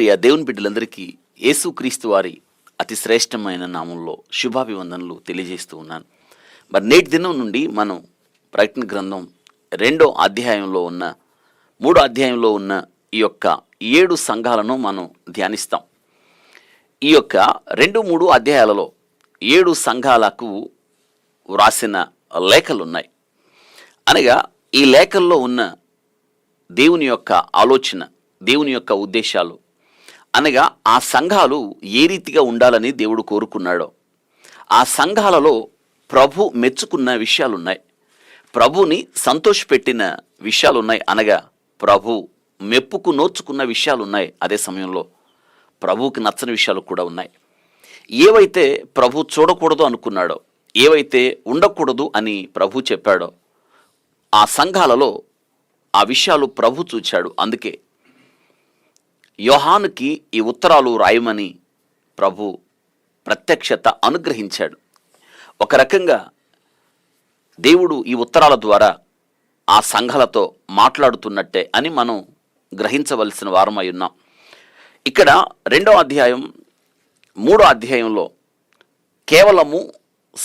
ప్రియ దేవుని బిడ్డలందరికీ యేసుక్రీస్తు వారి అతి శ్రేష్టమైన నామంలో శుభాభివందనలు తెలియజేస్తూ ఉన్నాను. మరి నేటి దినం నుండి మనం ప్రకటన గ్రంథం 2వ అధ్యాయంలో ఉన్న 3వ అధ్యాయంలో ఉన్న ఈ యొక్క 7 సంఘాలను మనం ధ్యానిస్తాం. ఈ యొక్క 2-3 అధ్యాయాలలో 7 సంఘాలకు వ్రాసిన లేఖలున్నాయి. అనగా ఈ లేఖల్లో ఉన్న దేవుని యొక్క ఆలోచన, దేవుని యొక్క ఉద్దేశాలు, అనగా ఆ సంఘాలు ఏ రీతిగా ఉండాలని దేవుడు కోరుకున్నాడో, ఆ సంఘాలలో ప్రభు మెచ్చుకున్న విషయాలున్నాయి, ప్రభుని సంతోషపెట్టిన విషయాలున్నాయి, అనగా ప్రభు మెప్పుకు నోచుకున్న విషయాలున్నాయి. అదే సమయంలో ప్రభువుకి నచ్చని విషయాలు కూడా ఉన్నాయి. ఏవైతే ప్రభు చూడకూడదు అనుకున్నాడో, ఏవైతే ఉండకూడదు అని ప్రభు చెప్పాడో, ఆ సంఘాలలో ఆ విషయాలు ప్రభు చూచాడు. అందుకే యోహానుకి ఈ ఉత్తరాలు రాయమని ప్రభు ప్రత్యక్షత అనుగ్రహించాడు. ఒక రకంగా దేవుడు ఈ ఉత్తరాల ద్వారా ఆ సంఘాలతో మాట్లాడుతున్నట్టే అని మనం గ్రహించవలసిన వారమై ఉన్నాం. ఇక్కడ 2వ అధ్యాయం 3వ అధ్యాయంలో కేవలము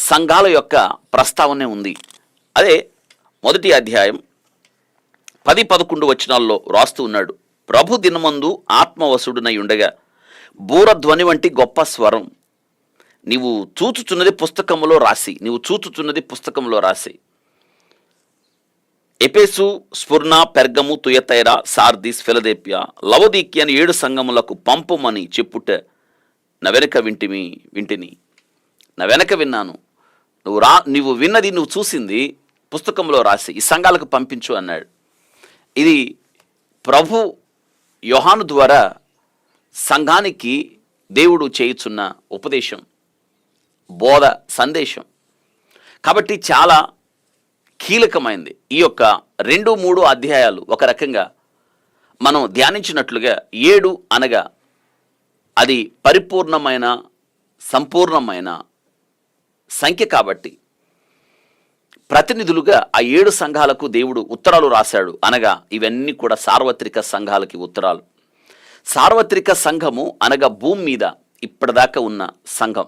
సంఘాల యొక్క ప్రస్తావనే ఉంది. అదే మొదటి అధ్యాయం 10-11 వచనాల్లో రాస్తూ ఉన్నాడు. ప్రభు దినమందు ఆత్మవశుడునై ఉండగా బూరధ్వని వంటి గొప్ప స్వరం, నీవు చూచుచున్నది పుస్తకంలో రాసి ఎఫెసు, స్ఫుర్ణ, పెర్గము, తుయతైర, సార్దిస్, ఫిలదెల్ఫియా, లవొదికీయ అని 7 సంఘములకు పంపుమని చెప్పుట నా వెనక విన్నాను. నువ్వు విన్నది, నువ్వు చూసింది పుస్తకంలో రాసి ఈ సంఘాలకు పంపించు అన్నాడు. ఇది ప్రభు యోహాను ద్వారా సంఘానికి దేవుడు చేయుచున్న ఉపదేశం, బోధ, సందేశం. కాబట్టి చాలా కీలకమైంది. ఈ యొక్క 2-3 అధ్యాయాలు ఒక రకంగా మనం ధ్యానించినట్లుగా 7 అనగా అది పరిపూర్ణమైన, సంపూర్ణమైన సంఖ్య. కాబట్టి ప్రతినిధులుగా ఆ 7 సంఘాలకు దేవుడు ఉత్తరాలు రాశాడు. అనగా ఇవన్నీ కూడా సార్వత్రిక సంఘాలకి ఉత్తరాలు. సార్వత్రిక సంఘము అనగా భూమి మీద ఇప్పటిదాకా ఉన్న సంఘం.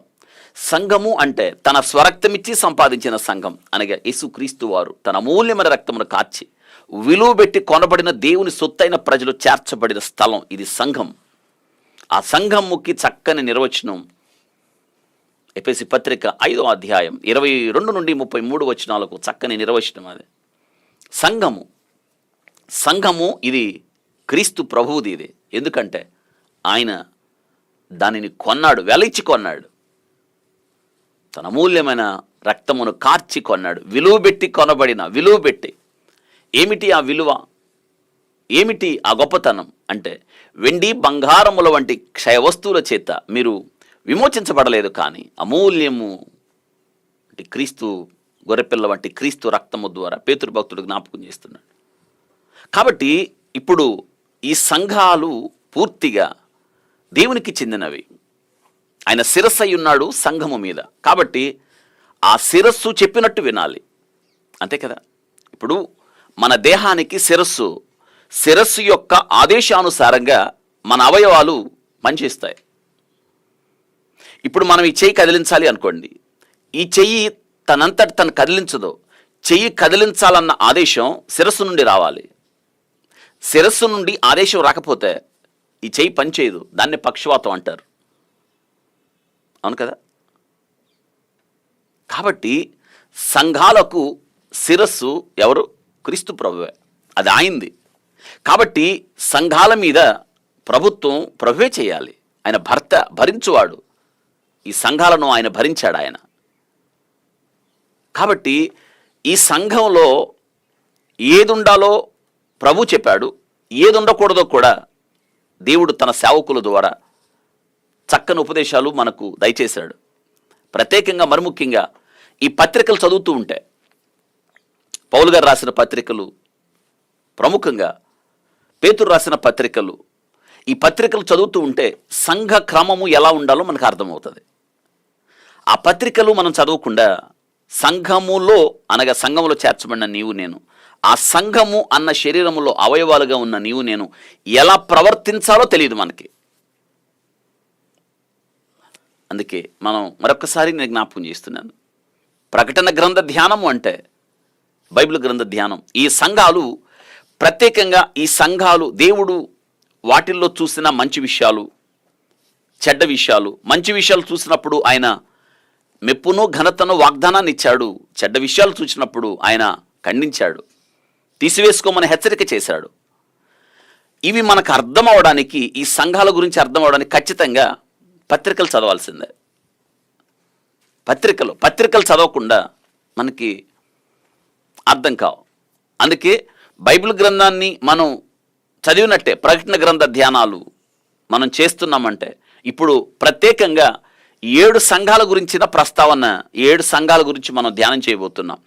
సంఘము అంటే తన స్వరక్తమిచ్చి సంపాదించిన సంఘం, అనగా యేసుక్రీస్తు వారు తన అమూల్యమైన రక్తమును కార్చి విలువ పెట్టి కొనబడిన దేవుని సొత్తైన ప్రజలు చేర్చబడిన స్థలం ఇది సంఘం. ఆ సంఘముకి చక్కని నిర్వచనం ఎఫెసీ పత్రిక 5వ అధ్యాయం 22 నుండి 33 వచనాలకు చక్కని నిర్వచనం. అది సంఘము ఇది క్రీస్తు ప్రభువుది. ఇది ఎందుకంటే ఆయన దానిని కొన్నాడు, వెలయిచ్చి కొన్నాడు, తన అమూల్యమైన రక్తమును కార్చి కొన్నాడు, విలువ పెట్టి. ఏమిటి ఆ విలువ, ఏమిటి ఆ గొప్పతనం అంటే, వెండి బంగారముల వంటి క్షయ వస్తువుల చేత మీరు విమోచించబడలేదు, కానీ అమూల్యము అంటే క్రీస్తు గొర్రెపిల్ల వంటి క్రీస్తు రక్తము ద్వారా పేతురు భక్తుడు జ్ఞాపకం చేస్తున్నాడు. కాబట్టి ఇప్పుడు ఈ సంఘాలు పూర్తిగా దేవునికి చెందినవి. ఆయన శిరస్సు అయి ఉన్నాడు సంఘము మీద. కాబట్టి ఆ శిరస్సు చెప్పినట్టు వినాలి, అంతే కదా. ఇప్పుడు మన దేహానికి శిరస్సు యొక్క ఆదేశానుసారంగా మన అవయవాలు పనిచేస్తాయి. ఇప్పుడు మనం ఈ చెయ్యి కదిలించాలి అనుకోండి, ఈ చెయ్యి తనంతటి తను కదిలించదు. చెయ్యి కదిలించాలన్న ఆదేశం శిరస్సు నుండి రావాలి. శిరస్సు నుండి ఆదేశం రాకపోతే ఈ చెయ్యి పనిచేయదు. దాన్ని పక్షవాతం అంటారు, అవును కదా. కాబట్టి సంఘాలకు శిరస్సు ఎవరు? క్రీస్తు ప్రభువే, అది ఆయనది. కాబట్టి సంఘాల మీద ప్రభువే చేయాలి. ఆయన భరించువాడు. ఈ సంఘాలను ఆయన భరించాడు ఆయన. కాబట్టి ఈ సంఘంలో ఏది ఉండాలో ప్రభు చెప్పాడు, ఏది ఉండకూడదో కూడా దేవుడు తన సేవకుల ద్వారా చక్కని ఉపదేశాలు మనకు దయచేశాడు. ప్రత్యేకంగా మరి ముఖ్యంగా ఈ పత్రికలు చదువుతూ ఉంటే, పౌలు గారు రాసిన పత్రికలు, ప్రముఖంగా పేతురు రాసిన పత్రికలు, ఈ పత్రికలు చదువుతూ ఉంటే సంఘ క్రమము ఎలా ఉండాలో మనకు అర్థమవుతుంది. ఆ పత్రికలు మనం చదవకుండా సంఘములో అనగా సంఘములో చేర్చబడిన నీవు నేను, ఆ సంఘము అన్న శరీరములో అవయవాలుగా ఉన్న నీవు నేను ఎలా ప్రవర్తించాలో తెలియదు మనకి. అందుకే మనం మరొకసారి నేను జ్ఞాపకం చేస్తున్నాను. ప్రకటన గ్రంథ ధ్యానము అంటే బైబిల్ గ్రంథ ధ్యానం. ఈ సంఘాలు ప్రత్యేకంగా, ఈ సంఘాలు దేవుడు వాటిల్లో చూసిన మంచి విషయాలు, చెడ్డ విషయాలు, మంచి విషయాలు చూసినప్పుడు ఆయన మెప్పును ఘనతను వాగ్దానాన్ని ఇచ్చాడు. చెడ్డ విషయాలు చూసినప్పుడు ఆయన ఖండించాడు, తీసివేసుకోమని హెచ్చరిక చేశాడు. ఇవి మనకు అర్థం అవడానికి, ఈ సంఘాల గురించి అర్థం అవడానికి ఖచ్చితంగా పత్రికలు చదవాల్సిందే. పత్రికలు చదవకుండా మనకి అర్థం కావు. అందుకే బైబిల్ గ్రంథాన్ని మనం చదివినట్టే ప్రకటన గ్రంథ ధ్యానాలు మనం చేస్తున్నామంటే, ఇప్పుడు ప్రత్యేకంగా 7 సంఘాల గురించిన ప్రస్తావన, 7 సంఘాల గురించి మనం ధ్యానం చేయబోతున్నాం.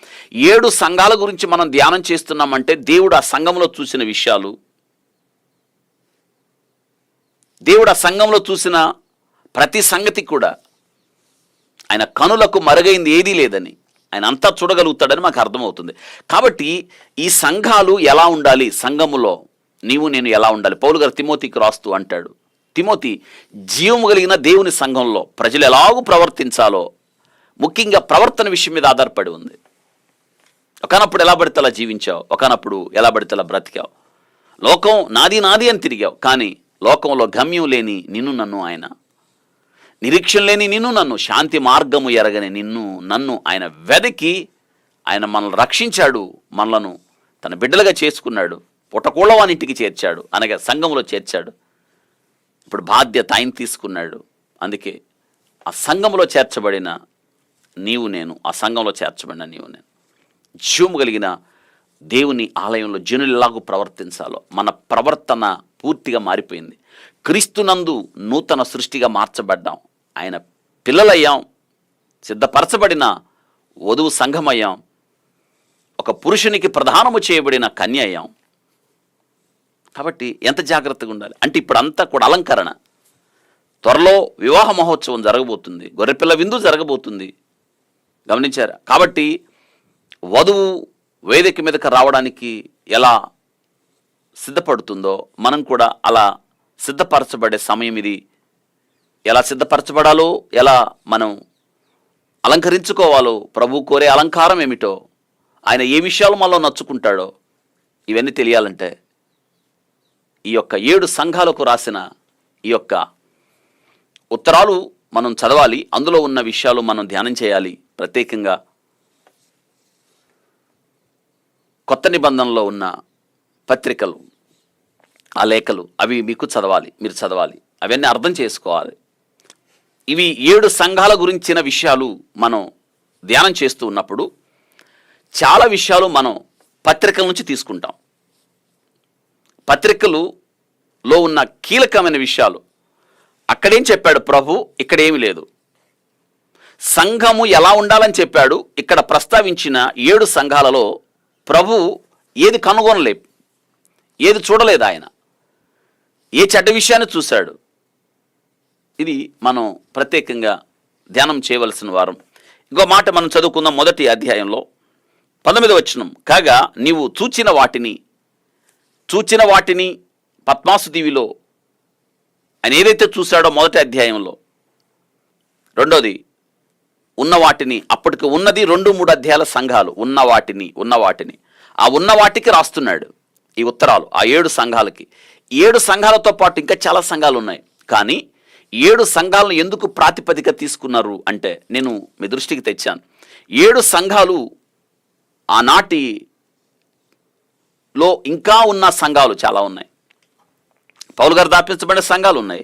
7 సంఘాల గురించి మనం ధ్యానం చేస్తున్నామంటే దేవుడు ఆ సంఘంలో చూసిన విషయాలు, దేవుడు ఆ సంఘంలో చూసిన ప్రతి సంగతి కూడా ఆయన కనులకు మరుగైంది ఏదీ లేదని, ఆయన అంతా చూడగలుగుతాడని మాకు అర్థమవుతుంది. కాబట్టి ఈ సంఘాలు ఎలా ఉండాలి, సంఘములో నీవు నేను ఎలా ఉండాలి, పౌలు గారు తిమోతికి రాస్తూ అంటాడు, తిమోతి, జీవము కలిగిన దేవుని సంఘంలో ప్రజలు ఎలాగూ ప్రవర్తించాలో, ముఖ్యంగా ప్రవర్తన విషయం మీద ఆధారపడి ఉంది. ఒకనప్పుడు ఎలా పడితే అలా జీవించావు, ఒకనప్పుడు ఎలా పడితే అలా బ్రతికావు. లోకం నాది నాది అని తిరిగావు, కానీ లోకంలో గమ్యం లేని నిన్ను నన్ను ఆయన, నిరీక్షణ లేని నిన్ను నన్ను, శాంతి మార్గము ఎరగని నిన్ను నన్ను ఆయన వెదకి ఆయన మనల్ని రక్షించాడు, మనలను తన బిడ్డలుగా చేసుకున్నాడు, పుట్టకూళ్ళవానింటికి చేర్చాడు, అనగా సంఘంలో చేర్చాడు. ఇప్పుడు బాధ్యత ఆయన తీసుకున్నాడు. అందుకే ఆ సంఘంలో చేర్చబడిన నీవు నేను, ఆ సంఘంలో చేర్చబడిన నీవు నేను, జీవము కలిగిన దేవుని ఆలయంలో జనులెలాగూ ప్రవర్తించాలో మన ప్రవర్తన పూర్తిగా మారిపోయింది. క్రీస్తునందు నూతన సృష్టిగా మార్చబడ్డాం, ఆయన పిల్లలయ్యాం, సిద్ధపరచబడిన వధువు సంఘమయ్యాం, ఒక పురుషునికి ప్రధానము చేయబడిన కన్య అయ్యాం. కాబట్టి ఎంత జాగ్రత్తగా ఉండాలి అంటే, ఇప్పుడు అంతా కూడా అలంకరణ. త్వరలో వివాహ మహోత్సవం జరగబోతుంది, గొర్రెపిల్ల విందు జరగబోతుంది, గమనించారా? కాబట్టి వధువు వేదిక మీదకి రావడానికి ఎలా సిద్ధపడుతుందో మనం కూడా అలా సిద్ధపరచబడే సమయం ఇది. ఎలా సిద్ధపరచబడాలో, ఎలా మనం అలంకరించుకోవాలో, ప్రభు కోరే అలంకారం ఏమిటో, ఆయన ఏ విషయాలు మనలో నచ్చుకుంటాడో, ఇవన్నీ తెలియాలంటే ఈ యొక్క 7 సంఘాలకు రాసిన ఈ యొక్క ఉత్తరాలు మనం చదవాలి. అందులో ఉన్న విషయాలు మనం ధ్యానం చేయాలి. ప్రత్యేకంగా కొత్త నిబంధనలో ఉన్న పత్రికలు, ఆ లేఖలు, అవి మీకు చదవాలి, మీరు చదవాలి, అవన్నీ అర్థం చేసుకోవాలి. ఇవి 7 సంఘాల గురించిన విషయాలు మనం ధ్యానం చేస్తూ ఉన్నప్పుడు చాలా విషయాలు మనం పత్రికల నుంచి తీసుకుంటాం. పత్రికలులో ఉన్న కీలకమైన విషయాలు అక్కడేం చెప్పాడు ప్రభు, ఇక్కడేమి లేదు. సంఘము ఎలా ఉండాలని చెప్పాడు. ఇక్కడ ప్రస్తావించిన 7 సంఘాలలో ప్రభు ఏది కనుగొనలే, ఏది చూడలేదు, ఆయన ఏ చెడ్డ విషయాన్ని చూశాడు. ఇది మనం ప్రత్యేకంగా ధ్యానం చేయవలసిన వారం. ఇంకో మాట మనం చదువుకుందాం. మొదటి అధ్యాయంలో 19వ వచనం, కాగా నీవు చూచిన వాటిని పద్మాసు దీవిలో ఆయన ఏదైతే చూశాడో మొదటి అధ్యాయంలో, రెండోది ఉన్న వాటిని, అప్పటికి ఉన్నది 2-3 అధ్యాయాల సంఘాలు, ఉన్న వాటిని ఆ ఉన్న వాటికి రాస్తున్నాడు ఈ ఉత్తరాలు, ఆ 7 సంఘాలకి. 7 సంఘాలతో పాటు ఇంకా చాలా సంఘాలు ఉన్నాయి. కానీ 7 సంఘాలను ఎందుకు ప్రాతిపదిక తీసుకున్నారు అంటే, నేను మీ దృష్టికి తెచ్చాను. 7 సంఘాలు ఆనాటిలో ఇంకా ఉన్న సంఘాలు చాలా ఉన్నాయి. పౌలు గారు దాపించబడిన సంఘాలు ఉన్నాయి.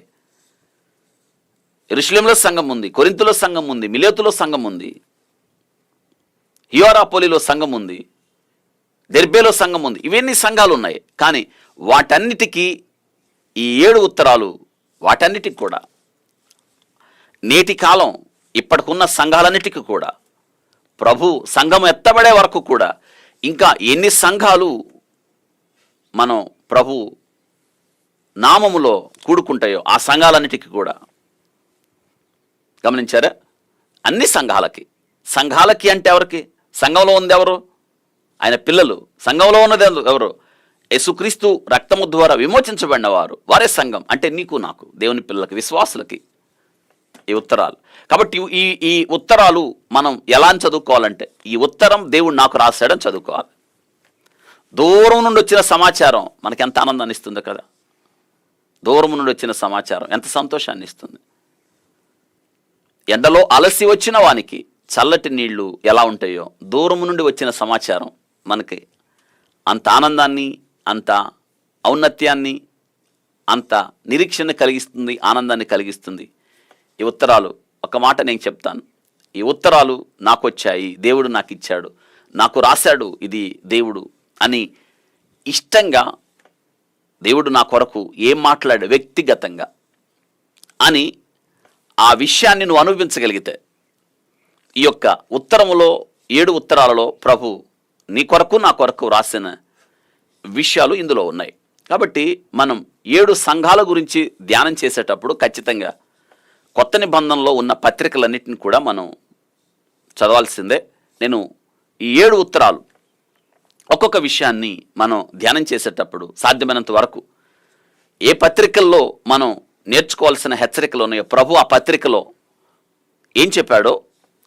యెరూషలేములో సంఘం ఉంది, కొరింథులో సంఘం ఉంది, మిలేతులో సంఘం ఉంది, హియోరాపోలిలో సంఘం ఉంది, దెర్బేలో సంఘం ఉంది. ఇవన్నీ సంఘాలు ఉన్నాయి. కానీ వాటన్నిటికీ ఈ 7 ఉత్తరాలు, వాటన్నిటికి కూడా నేటి కాలం ఇప్పటికున్న సంఘాలన్నిటికీ కూడా ప్రభు సంఘం ఎత్తబడే వరకు కూడా ఇంకా ఎన్ని సంఘాలు మనం ప్రభు నామములో కూడుకుంటాయో ఆ సంఘాలన్నిటికీ కూడా, గమనించారా? అన్ని సంఘాలకి అంటే ఎవరికి? సంఘంలో ఉంది ఎవరు? ఆయన పిల్లలు. సంఘంలో ఉన్నది ఎవరు? యేసుక్రీస్తు రక్తము ద్వారా విమోచించబడిన వారు, వారే సంఘం. అంటే నీకు నాకు, దేవుని పిల్లలకి, విశ్వాసులకి. ఈ ఉత్తరాలు. కాబట్టి ఈ ఈ ఉత్తరాలు మనం ఎలా చదువుకోవాలంటే, ఈ ఉత్తరం దేవుడు నాకు రాశాడని చదువుకోవాలి. దూరం నుండి వచ్చిన సమాచారం మనకి ఎంత ఆనందాన్ని ఇస్తుంది కదా. దూరం నుండి వచ్చిన సమాచారం ఎంత సంతోషాన్ని ఇస్తుంది. ఎండలో అలసి వచ్చిన వానికి చల్లటి నీళ్లు ఎలా ఉంటాయో, దూరం నుండి వచ్చిన సమాచారం మనకి అంత ఆనందాన్ని, అంత ఔన్నత్యాన్ని, అంత నిరీక్షణ కలిగిస్తుంది, ఆనందాన్ని కలిగిస్తుంది. ఈ ఉత్తరాలు, ఒక మాట నేను చెప్తాను, ఈ ఉత్తరాలు నాకు వచ్చాయి, దేవుడు నాకు ఇచ్చాడు, నాకు రాశాడు ఇది దేవుడు అని ఇష్టంగా దేవుడు నా కొరకు ఏం మాట్లాడు వ్యక్తిగతంగా అని ఆ విషయాన్ని నువ్వు అనుభవించగలిగితే, ఈ యొక్క ఉత్తరములో 7 ఉత్తరాలలో ప్రభు నీ కొరకు నా కొరకు రాసిన విషయాలు ఇందులో ఉన్నాయి. కాబట్టి మనం 7 సంఘాల గురించి ధ్యానం చేసేటప్పుడు ఖచ్చితంగా కొత్త నిబంధనలో ఉన్న పత్రికలన్నింటిని కూడా మనం చదవాల్సిందే. నేను ఈ 7 ఉత్తరాలు ఒక్కొక్క విషయాన్ని మనం ధ్యానం చేసేటప్పుడు సాధ్యమైనంత వరకు ఏ పత్రికల్లో మనం నేర్చుకోవాల్సిన హెచ్చరికలు ఉన్నాయో, ప్రభు ఆ పత్రికలో ఏం చెప్పాడో,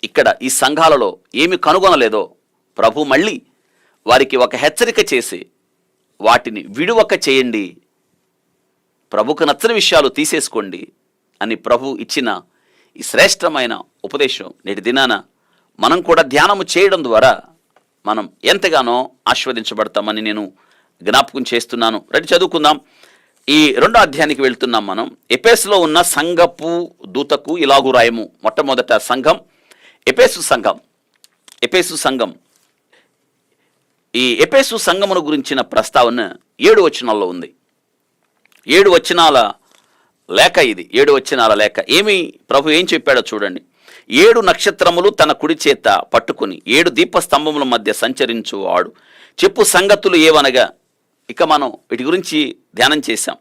ఇక్కడ ఈ సంఘాలలో ఏమి కనుగొనలేదో ప్రభు మళ్ళీ వారికి ఒక హెచ్చరిక చేసి వాటిని విడువక చేయండి, ప్రభుకు నచ్చని విషయాలు తీసేసుకోండి అని ప్రభు ఇచ్చిన ఈ శ్రేష్టమైన ఉపదేశం నేటి దినాన మనం కూడా ధ్యానము చేయడం ద్వారా మనం ఎంతగానో ఆస్వాదించబడతామని నేను జ్ఞాపకం చేస్తున్నాను. రండి చదువుకుందాం. ఈ 2వ అధ్యాయానికి వెళ్తున్నాం మనం. ఎఫెసులో ఉన్న సంఘపు దూతకు ఇలాగు రాయము. మొట్టమొదట సంఘం, ఎఫెసు సంఘం. ఎఫెసు సంఘం, ఈ ఎఫెసు సంఘమును గురించిన ప్రస్తావన 7 వచనాల్లో ఉంది. 7 వచనాల లేఖ ఇది. 7 వచనాల లేఖ. ఏమి ప్రభు ఏం చెప్పాడో చూడండి. 7 నక్షత్రములు తన కుడి చేత పట్టుకుని 7 దీపస్తంభముల మధ్య సంచరించువాడు చెప్పు సంగతులు ఏవనగా, ఇక మనం వీటి గురించి ధ్యానం చేశాం.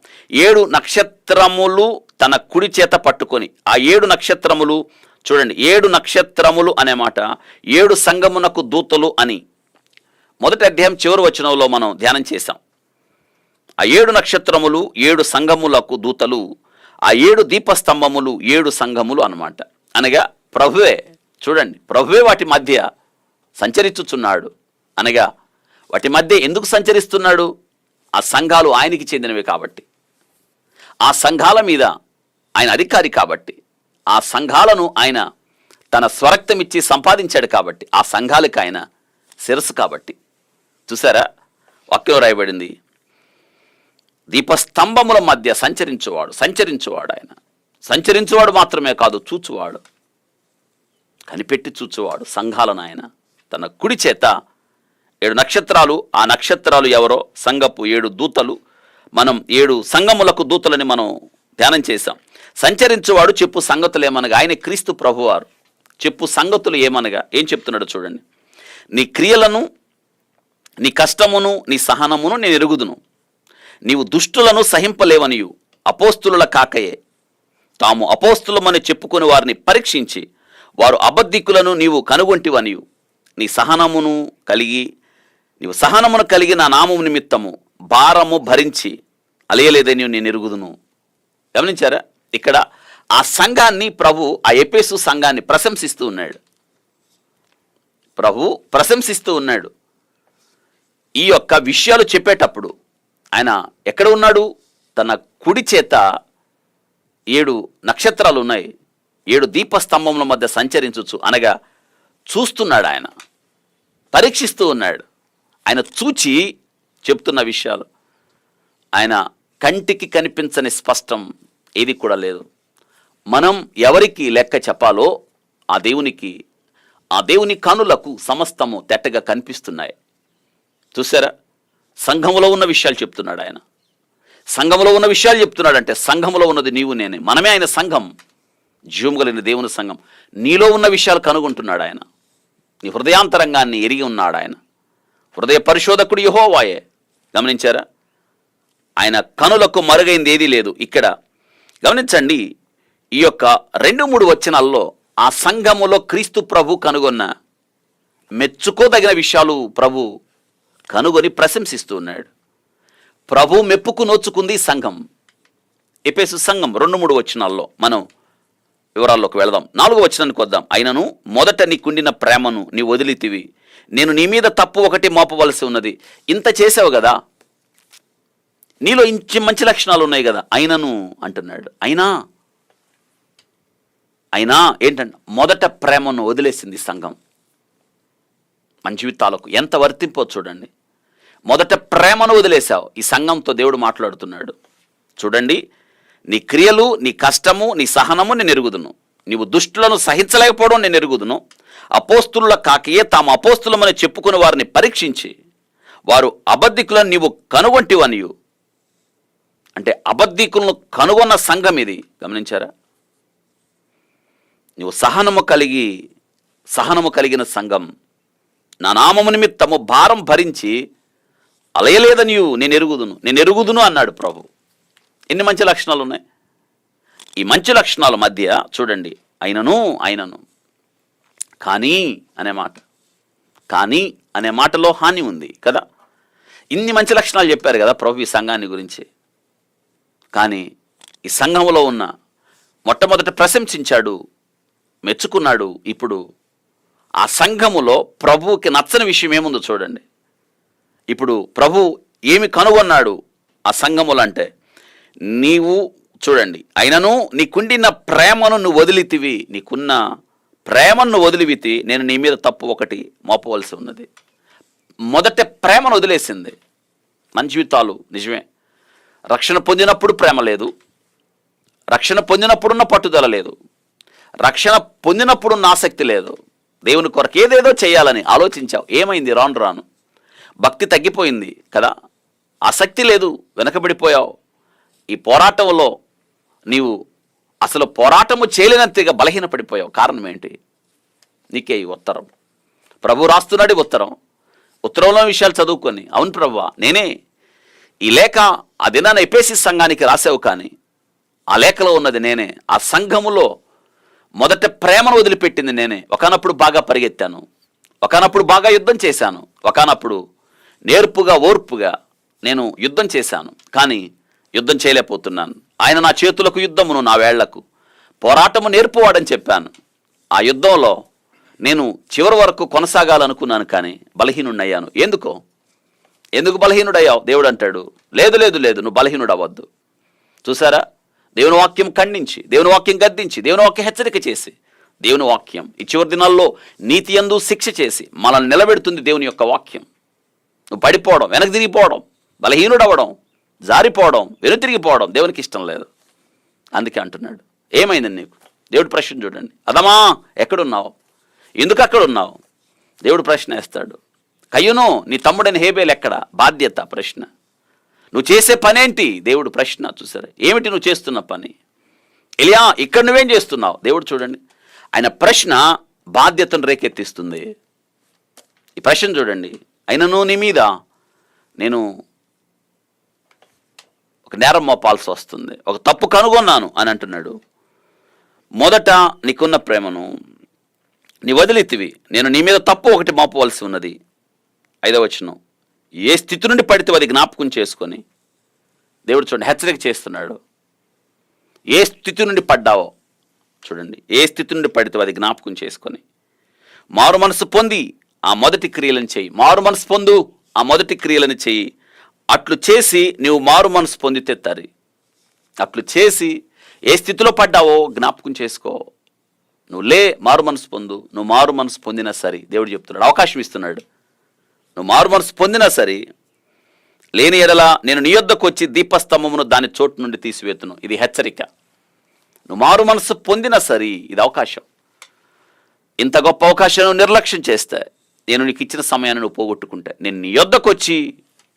7 నక్షత్రములు తన కుడి చేత పట్టుకొని, ఆ 7 నక్షత్రములు చూడండి, 7 నక్షత్రములు అనే మాట 7 సంఘమునకు దూతలు అని మొదటి అధ్యాయం చివరి వచనంలో మనం ధ్యానం చేశాం. ఆ 7 నక్షత్రములు 7 సంఘములకు దూతలు, ఆ 7 దీపస్తంభములు 7 సంఘములు అన్నమాట. అనగా ప్రభువే, చూడండి, ప్రభువే వాటి మధ్య సంచరించుచున్నాడు. అనగా వాటి మధ్య ఎందుకు సంచరిస్తున్నాడు? ఆ సంఘాలు ఆయనకి చెందినవి కాబట్టి, ఆ సంఘాల మీద ఆయన అధికారి కాబట్టి, ఆ సంఘాలను ఆయన తన స్వరక్తం ఇచ్చి సంపాదించాడు కాబట్టి, ఆ సంఘాలకు ఆయన శిరస్సు కాబట్టి. చూసారా, వాక్యం రాయబడింది, దీపస్తంభముల మధ్య సంచరించువాడు ఆయన. సంచరించువాడు మాత్రమే కాదు, చూచువాడు, కనిపెట్టి చూచువాడు సంఘాలను ఆయన తన కుడి చేత 7 నక్షత్రాలు. ఆ నక్షత్రాలు ఎవరో? సంఘపు 7 దూతలు. మనం 7 సంఘములకు దూతలని మనం ధ్యానం చేశాం. సంచరించువాడు చెప్పు సంగతులు ఏమనగా, ఆయన క్రీస్తు ప్రభువారు. చెప్పు సంగతులు ఏమనగా ఏం చెప్తున్నాడు చూడండి. నీ క్రియలను, నీ కష్టమును, నీ సహనమును నేను ఎరుగుదును. నీవు దుష్టులను సహింపలేవనియు అపోస్తుల కాకయే తాము అపోస్తులమని చెప్పుకుని వారిని పరీక్షించి వారు అబద్ధికులను నీవు కనుగొంటివనియు నీవు సహనమును కలిగి నా నామము నిమిత్తము భారము భరించి అలయలేదని నేను ఎరుగుదును. గమనించారా? ఇక్కడ ఆ సంఘాన్ని ప్రభు, ఆ ఎఫెసు సంఘాన్ని ప్రశంసిస్తూ ఉన్నాడు. ప్రభు ప్రశంసిస్తూ ఉన్నాడు. ఈ యొక్క విషయాలు చెప్పేటప్పుడు ఆయన ఎక్కడ ఉన్నాడు? తన కుడి చేత 7 నక్షత్రాలు ఉన్నాయి, 7 దీపస్తంభముల మధ్య సంచరించవచ్చు. అనగా చూస్తున్నాడు, ఆయన పరీక్షిస్తూ ఉన్నాడు. ఆయన చూచి చెప్తున్న విషయాలు, ఆయన కంటికి కనిపించని స్పష్టం ఏది కూడా లేదు. మనం ఎవరికి లెక్క చెప్పాలో ఆ దేవుని కనులకు సమస్తము తెట్టగా కనిపిస్తున్నాయి. చూసారా? సంఘములో ఉన్న విషయాలు చెప్తున్నాడు ఆయన. సంఘములో ఉన్న విషయాలు చెప్తున్నాడంటే సంఘములో ఉన్నది నీవు నేనే, మనమే ఆయన సంఘం, జీవము కలిగిన దేవుని సంఘం. నీలో ఉన్న విషయాలు కనుగొంటున్నాడు ఆయన. నీ హృదయాంతరంగాన్ని ఎరిగి ఉన్నాడు ఆయన. హృదయ పరిశోధకుడు యెహోవాయే. గమనించారా? ఆయన కనులకు మరుగైంది ఏదీ లేదు. ఇక్కడ గమనించండి, ఈ యొక్క 2-3 వచనాల్లో ఆ సంఘములో క్రీస్తు ప్రభు కనుగొన్న మెచ్చుకోదగిన విషయాలు ప్రభు కనుగొని ప్రశంసిస్తూ ఉన్నాడు. ప్రభు మెప్పుకు నోచుకుంది సంఘం, ఎఫెసు సంఘం. 2-3 వచనాల్లో మనం వివరాల్లోకి వెళదాం. 4వ వచనానికి వద్దాం. అయినను మొదట నీకుండిన ప్రేమను నీ వదిలితివి, నేను నీ మీద తప్పు ఒకటి మోపవలసి ఉన్నది. ఇంత చేసావు కదా, నీలో ఇంచి మంచి లక్షణాలు ఉన్నాయి కదా, అయినను అంటున్నాడు. అయినా ఏంటంటే మొదట ప్రేమను వదిలేసింది సంఘం. మన జీవితాలకు ఎంత వర్తింపో చూడండి. మొదట ప్రేమను వదిలేశావు. ఈ సంఘంతో దేవుడు మాట్లాడుతున్నాడు. చూడండి, నీ క్రియలు, నీ కష్టము, నీ సహనము నేను ఎరుగుదును. నీవు దుష్టులను సహించలేకపోవడం నేను ఎరుగుదును. అపోస్తుల కాకియే తాము అపోస్తులమని చెప్పుకుని వారిని పరీక్షించి వారు అబద్ధికులను నీవు కనుగొంటివనియు. అంటే అబద్ధికులను కనుగొన్న సంఘం ఇది. గమనించారా? నువ్వు సహనము కలిగిన సంఘం, నా నామము నిమిత్తము భారం భరించి అలయలేదనియు నేను ఎరుగుదును అన్నాడు ప్రభు. ఎన్ని మంచి లక్షణాలు ఉన్నాయి. ఈ మంచి లక్షణాల మధ్య చూడండి, అయినను కానీ అనే మాటలో హాని ఉంది కదా. ఇన్ని మంచి లక్షణాలు చెప్పారు కదా ప్రభు ఈ సంఘాన్ని గురించి. కానీ ఈ సంఘంలో ఉన్న మొట్టమొదట ప్రశంసించాడు, మెచ్చుకున్నాడు. ఇప్పుడు ఆ సంఘములో ప్రభువుకి నచ్చని విషయం ఏముందో చూడండి. ఇప్పుడు ప్రభు ఏమి కనుగొన్నాడు ఆ సంఘములు అంటే, నీవు చూడండి, అయినను నీకుండిన ప్రేమను నువ్వు వదిలితివి, నీకున్న ప్రేమను వదిలివితి, నేను నీ మీద తప్పు ఒకటి మోపవలసి ఉన్నది. మొదట ప్రేమను వదిలేసింది. మన జీవితాలు నిజమే, రక్షణ పొందినప్పుడు ప్రేమ లేదు, రక్షణ పొందినప్పుడున్న పట్టుదల లేదు, రక్షణ పొందినప్పుడున్న ఆసక్తి లేదు. దేవుని కొరకు ఏదేదో చేయాలని ఆలోచించావు, ఏమైంది? రాను భక్తి తగ్గిపోయింది కదా, ఆసక్తి లేదు, వెనకబడిపోయావు. ఈ పోరాటంలో నీవు అసలు పోరాటము చేయలేనంతగా బలహీనపడిపోయావు. కారణం ఏంటి? నీకే ఈ ఉత్తరం. ప్రభు రాస్తున్నాడు ఉత్తరంలో విషయాలు చదువుకొని, అవును ప్రభువా, నేనే ఈ లేఖ ఆ దినాన ఎఫెసీ సంఘానికి రాసావు, కానీ ఆ లేఖలో ఉన్నది నేనే. ఆ సంఘములో మొదట ప్రేమను వదిలిపెట్టింది నేనే. ఒకనప్పుడు బాగా పరిగెత్తాను, ఒకనప్పుడు బాగా యుద్ధం చేశాను, ఒకనప్పుడు నేర్పుగా ఓర్పుగా నేను యుద్ధం చేశాను, కానీ యుద్ధం చేయలేకపోతున్నాను. ఆయన నా చేతులకు యుద్ధమును, నా వేళ్లకు పోరాటము నేర్పువాడని చెప్పాను. ఆ యుద్ధంలో నేను చివరి వరకు కొనసాగాలనుకున్నాను, కానీ బలహీనుడయ్యాను. ఎందుకు బలహీనుడయ్యావు? దేవుడు అంటాడు, లేదు నువ్వు బలహీనుడు అవ్వద్దు. చూసారా? దేవుని వాక్యం ఖండించి, దేవుని వాక్యం గద్దించి, దేవుని వాక్యం హెచ్చరిక చేసి, దేవుని వాక్యం ఈ చివరి దినాల్లో నీతి యందు శిక్ష చేసి మనల్ని నిలబెడుతుంది దేవుని యొక్క వాక్యం. నువ్వు పడిపోవడం, వెనక్కి తిరిగిపోవడం, బలహీనుడవడం, జారిపోవడం, వెనుతిరిగిపోవడం దేవునికి ఇష్టం లేదు. అందుకే అంటున్నాడు, ఏమైందని నీకు? దేవుడు ప్రశ్న చూడండి, అదమా ఎక్కడున్నావు? ఎందుకు అక్కడ ఉన్నావు? దేవుడు ప్రశ్న వేస్తాడు. కయ్యూను, నీ తమ్ముడైన హేబేలు ఎక్కడ? బాధ్యత ప్రశ్న. నువ్వు చేసే పనేంటి? దేవుడు ప్రశ్న. చూసారా, ఏమిటి నువ్వు చేస్తున్న పని? ఎలియా, ఇక్కడ నువ్వేం చేస్తున్నావు? దేవుడు చూడండి, ఆయన ప్రశ్న బాధ్యతను రేకెత్తిస్తుంది. ఈ ప్రశ్న చూడండి, అయినను నీ మీద నేను ఒక నేరం మోపాల్సి వస్తుంది, ఒక తప్పు కనుగొన్నాను అని అంటున్నాడు. మొదట నీకున్న ప్రేమను నీ వదిలితివి, నేను నీ మీద తప్పు ఒకటి మోపవలసి ఉన్నది. 5వ వచనం, ఏ స్థితి నుండి పడితే అది జ్ఞాపకం చేసుకొని, దేవుడు చూడండి హెచ్చరిక చేస్తున్నాడు. ఏ స్థితి నుండి పడ్డావో చూడండి, ఏ స్థితి నుండి పడితే అది జ్ఞాపకం చేసుకొని మారు మనసు పొంది ఆ మొదటి క్రియలను చెయ్యి. మారు మనసు పొందు, ఆ మొదటి క్రియలను చెయ్యి. అట్లు చేసి నువ్వు మారు మనసు పొందితే తరి. అట్లు చేసి ఏ స్థితిలో పడ్డావో జ్ఞాపకం చేసుకో. నువ్వు మారు మనసు పొందు. నువ్వు మారు మనసు పొందినా సరే, దేవుడు చెప్తున్నాడు, అవకాశం ఇస్తున్నాడు. నువ్వు మారు మనసు పొందినా సరే, లేని ఎడల నేను నీ యొద్దకు వచ్చి దీపస్తంభమును దాని చోటు నుండి తీసివేతును. ఇది హెచ్చరిక. నువ్వు మారు మనసు పొందినా సరే, ఇది అవకాశం. ఇంత గొప్ప అవకాశాన్ని నిర్లక్ష్యం చేస్తే, నేను నీకు ఇచ్చిన సమయాన్ని నువ్వు పోగొట్టుకుంటే, నేను నీ యొద్దకు వచ్చి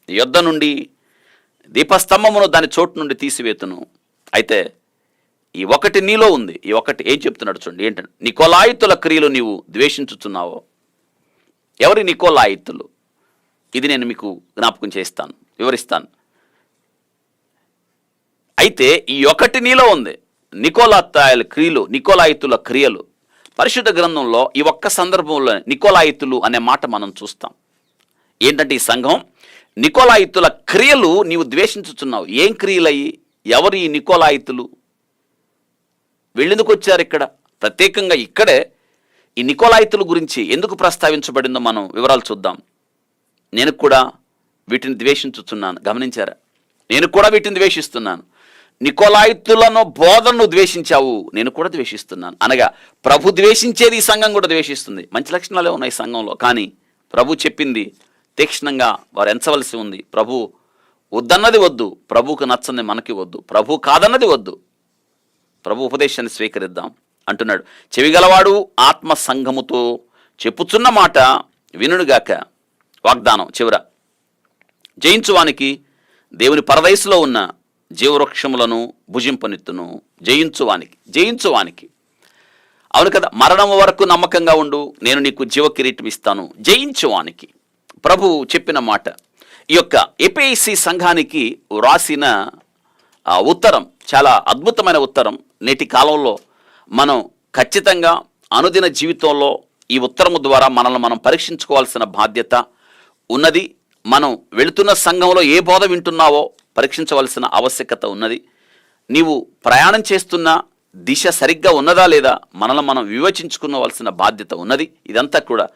నీ యొద్ద నుండి దీపస్తంభమును దాని చోటు నుండి తీసివేతును. అయితే ఈ ఒకటి నీలో ఉంది. ఈ ఒకటి ఏం చెప్తున్నాడు చూడండి, ఏంటంటే నికోలాయితుల క్రియలు నీవు ద్వేషించుతున్నావో. ఎవరి నికోలాయితులు? ఇది నేను మీకు జ్ఞాపకం చేస్తాను, వివరిస్తాను. అయితే ఈ ఒకటి నీలో ఉంది, నికోలాయితుల క్రియలు. పరిశుద్ధ గ్రంథంలో ఈ ఒక్క సందర్భంలో నికోలాయితులు అనే మాట మనం చూస్తాం. ఏంటంటే ఈ సంఘం నికోలాయితుల క్రియలు నీవు ద్వేషించుతున్నావు. ఏం క్రియలయ్యి? ఎవరు ఈ నికోలాయితులు? వీళ్ళెందుకు వచ్చారు ఇక్కడ? ప్రత్యేకంగా ఇక్కడే ఈ నికోలాయితుల గురించి ఎందుకు ప్రస్తావించబడిందో మనం వివరాలు చూద్దాం. నేను కూడా వీటిని ద్వేషించుతున్నాను, గమనించారా? నేను కూడా వీటిని ద్వేషిస్తున్నాను. నికోలాయితులను బోధనను ద్వేషించావు, నేను కూడా ద్వేషిస్తున్నాను. అనగా ప్రభు ద్వేషించేది ఈ సంఘం కూడా ద్వేషిస్తుంది. మంచి లక్షణాలే ఉన్నాయి సంఘంలో, కానీ ప్రభు చెప్పింది తీక్షణంగా వారు ఎంచవలసి ఉంది. ప్రభు వద్దన్నది వద్దు, ప్రభువుకు నచ్చని మనకి వద్దు, ప్రభు కాదన్నది వద్దు, ప్రభు ఉపదేశాన్ని స్వీకరిద్దాం అంటున్నాడు. చెవిగలవాడు ఆత్మ సంఘముతో చెప్పుచున్న మాట వినుగాక. వాగ్దానం చివర, జయించువానికి దేవుని పరదయసులో ఉన్న జీవవృక్షములను భుజింపనిత్తును. జయించువానికి అవును కదా, మరణము వరకు నమ్మకంగా ఉండు, నేను నీకు జీవ కిరీటం ఇస్తాను. జయించువానికి ప్రభు చెప్పిన మాట. ఈ యొక్క ఎఫెసీ సంఘానికి వ్రాసిన ఉత్తరం చాలా అద్భుతమైన ఉత్తరం. నేటి కాలంలో మనం ఖచ్చితంగా అనుదిన జీవితంలో ఈ ఉత్తరము ద్వారా మనల్ని మనం పరీక్షించుకోవాల్సిన బాధ్యత ఉన్నది. మనం వెళుతున్న సంఘంలో ఏ బోధ వింటున్నావో పరీక్షించవలసిన ఆవశ్యకత ఉన్నది. నీవు ప్రయాణం చేస్తున్న దిశ సరిగ్గా ఉన్నదా లేదా మనల్ని మనం వివేచించుకోవాల్సిన బాధ్యత ఉన్నది. ఇదంతా కూడా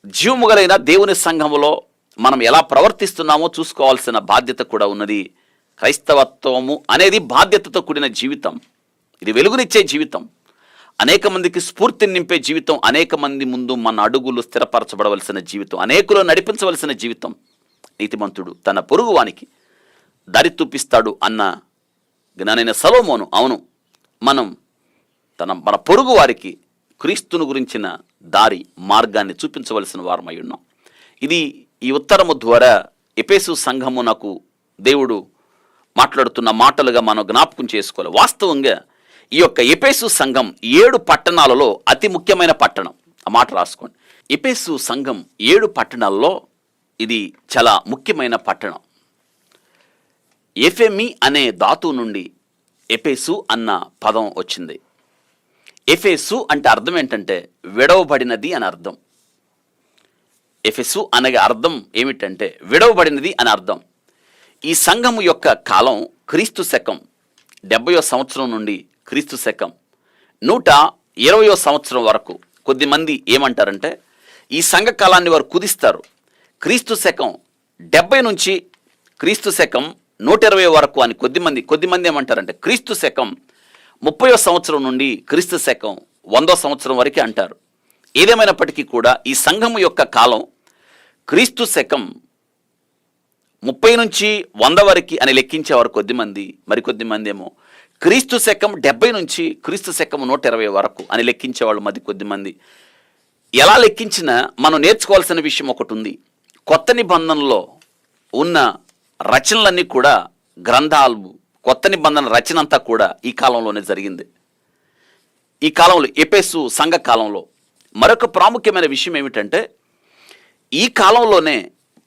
జీవముగలైన దేవుని సంఘములో మనం ఎలా ప్రవర్తిస్తున్నామో చూసుకోవాల్సిన బాధ్యత కూడా ఉన్నది. క్రైస్తవత్వము అనేది బాధ్యతతో కూడిన జీవితం. ఇది వెలుగునిచ్చే జీవితం, అనేక మందికి స్ఫూర్తిని నింపే జీవితం, అనేక మంది ముందు మన అడుగులు స్థిరపరచబడవలసిన జీవితం, అనేకులు నడిపించవలసిన జీవితం. నీతిమంతుడు తన పొరుగువానికి దారి చూపిస్తాడు అన్న జ్ఞానైన సొలొమోను, అవును, మనం మన పొరుగు వారికి క్రీస్తును గురించిన దారి మార్గాన్ని చూపించవలసిన వారమై ఉన్నాం. ఇది ఈ ఉత్తరము ద్వారా ఎఫెసు సంఘమునకు దేవుడు మాట్లాడుతున్న మాటలుగా మనం జ్ఞాపకం చేసుకోవాలి. వాస్తవంగా ఈ యొక్క ఎఫెసు సంఘం 7 పట్టణాలలో అతి ముఖ్యమైన పట్టణం. ఆ మాట రాసుకోండి. ఎఫెసు సంఘం 7 పట్టణాల్లో ఇది చాలా ముఖ్యమైన పట్టణం. ఎఫెమి అనే ధాతువు నుండి ఎఫెసు అన్న పదం వచ్చింది. ఎఫెసు అంటే అర్థం ఏంటంటే విడవబడినది అని అర్థం. ఎఫెసు అనగా అర్థం ఏమిటంటే విడవబడినది అని అర్థం. ఈ సంఘము యొక్క కాలం క్రీస్తు శకం 70వ సంవత్సరం నుండి క్రీస్తు శకం 120వ సంవత్సరం వరకు. కొద్దిమంది ఏమంటారంటే ఈ సంఘ కాలాన్ని వారు కుదిస్తారు. క్రీస్తు శకం 70 నుంచి క్రీస్తు శకం 120 వరకు అని కొద్దిమంది ఏమంటారంటే క్రీస్తు శకం 30వ సంవత్సరం నుండి క్రీస్తు శకం 100వ సంవత్సరం వరకు అంటారు. ఏదేమైనప్పటికీ కూడా ఈ సంఘము యొక్క కాలం క్రీస్తు శకం 30 నుంచి 100 వరకు అని లెక్కించేవారు కొద్దిమంది. మరికొద్దిమంది ఏమో క్రీస్తు శకం 70 నుంచి క్రీస్తు శకం 120 వరకు అని లెక్కించేవాళ్ళు మరి కొద్దిమంది. ఎలా లెక్కించినా మనం నేర్చుకోవాల్సిన విషయం ఒకటి ఉంది. కొత్త నిబంధనలో ఉన్న రచనలన్నీ కూడా గ్రంథాలు, కొత్త నిబంధన రచన అంతా కూడా ఈ కాలంలోనే జరిగింది. ఈ కాలంలో ఎఫెసు సంఘ కాలంలో మరొక ప్రాముఖ్యమైన విషయం ఏమిటంటే ఈ కాలంలోనే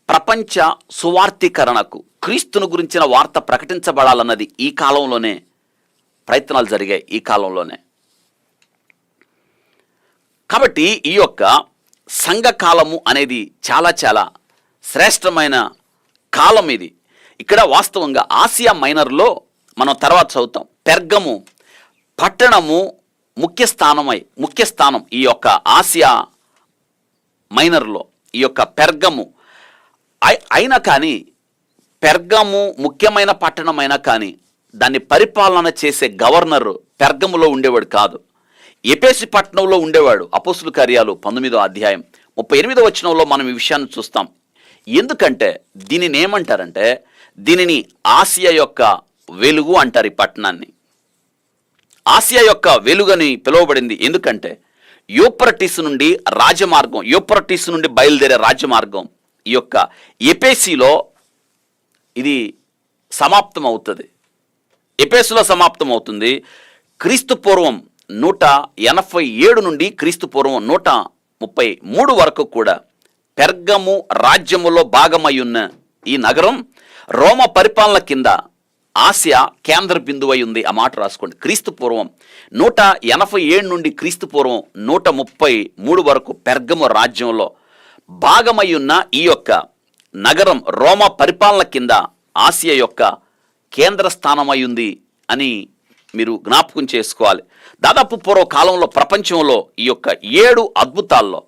ప్రపంచ సువార్థీకరణకు క్రీస్తును గురించిన వార్త ప్రకటించబడాలన్నది ఈ కాలంలోనే ప్రయత్నాలు జరిగాయి. ఈ కాలంలోనే కాబట్టి ఈ యొక్క సంఘ కాలము అనేది చాలా చాలా శ్రేష్టమైన కాలం ఇది. ఇక్కడ వాస్తవంగా ఆసియా మైనర్లో మనం తర్వాత చదువుతాం. పెర్గము పట్టణము ముఖ్య స్థానం ఈ యొక్క ఆసియా మైనర్లో ఈ యొక్క పెర్గము అయినా కానీ పెర్గము ముఖ్యమైన పట్టణమైనా కానీ దాన్ని పరిపాలన చేసే గవర్నర్ పెర్గములో ఉండేవాడు కాదు, ఎఫెసు పట్టణంలో ఉండేవాడు. అపోస్తుల కార్యాలు 19వ అధ్యాయం 38వ వచనంలో మనం ఈ విషయాన్ని చూస్తాం. ఎందుకంటే దీనిని ఏమంటారంటే దీనిని ఆసియా యొక్క వెలుగు అంటారు. ఈ పట్టణాన్ని ఆసియా యొక్క వెలుగని పిలువబడింది. ఎందుకంటే యూఫ్రటీసు నుండి బయలుదేరే రాజమార్గం ఈ యొక్క ఎఫెసీలో ఇది సమాప్తం అవుతుంది. ఎఫెసులో సమాప్తం అవుతుంది. క్రీస్తు పూర్వం 187 నుండి క్రీస్తు పూర్వం 133 వరకు కూడా పెర్గము రాజ్యములో భాగమయ్యున్న ఈ నగరం రోమ పరిపాలన కింద ఆసియా కేంద్ర బిందువై ఉంది. ఆ మాట రాసుకోండి. క్రీస్తు పూర్వం 187 నుండి క్రీస్తు పూర్వం 133 వరకు పెర్గము రాజ్యంలో భాగమయ్యున్న ఈ యొక్క నగరం రోమ పరిపాలన కింద ఆసియా యొక్క కేంద్ర స్థానమై ఉంది అని మీరు జ్ఞాపకం చేసుకోవాలి. దాదాపు పూర్వకాలంలో ప్రపంచంలో ఈ యొక్క 7 అద్భుతాల్లో,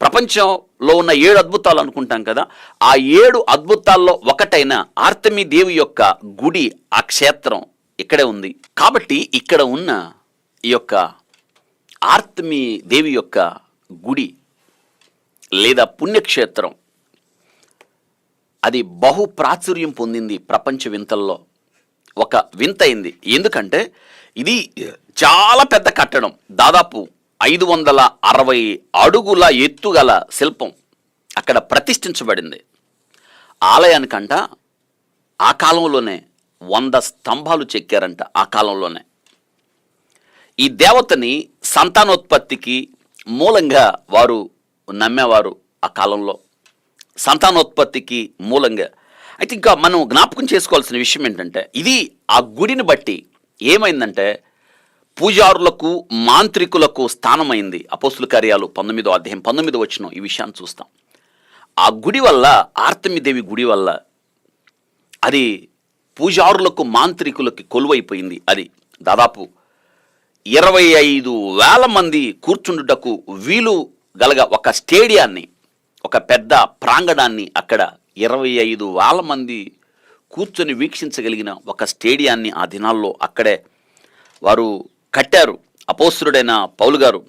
ప్రపంచంలో ఉన్న 7 అద్భుతాలు అనుకుంటాం కదా, ఆ 7 అద్భుతాల్లో ఒకటైన ఆర్తెమి దేవి యొక్క గుడి, ఆ క్షేత్రం ఇక్కడే ఉంది. కాబట్టి ఇక్కడ ఉన్న ఈ యొక్క ఆర్తెమి దేవి యొక్క గుడి లేదా పుణ్యక్షేత్రం అది బహు ప్రాచుర్యం పొందింది. ప్రపంచ వింతల్లో ఒక వింత అయింది. ఎందుకంటే ఇది చాలా పెద్ద కట్టడం, దాదాపు 560 అడుగుల ఎత్తుగల శిల్పం అక్కడ ప్రతిష్ఠించబడింది. ఆలయానికంట ఆ కాలంలోనే 100 స్తంభాలు చెక్కారంట. ఆ కాలంలోనే ఈ దేవతని సంతానోత్పత్తికి మూలంగా వారు నమ్మేవారు. ఆ కాలంలో సంతానోత్పత్తికి మూలంగా. అయితే ఇంకా మనం జ్ఞాపకం చేసుకోవాల్సిన విషయం ఏంటంటే, ఇది ఆ గుడిని బట్టి ఏమైందంటే పూజారులకు, మాంత్రికులకు స్థానమైంది. అపోస్తుల కార్యాలు 19వ అధ్యాయం 19వ వచనం ఈ విషయాన్ని చూస్తాం. ఆ గుడి వల్ల, ఆర్తెమి దేవి గుడి వల్ల అది పూజారులకు, మాంత్రికులకి కొలువైపోయింది. అది దాదాపు 25,000 మంది కూర్చుండుటకు వీలు గలగ ఒక స్టేడియాన్ని, ఒక పెద్ద ప్రాంగణాన్ని, అక్కడ 25,000 మంది కూర్చొని వీక్షించగలిగిన ఒక స్టేడియాన్ని ఆ దినాల్లో అక్కడే వారు కట్టారు. అపోస్తుడైన పౌలు గారు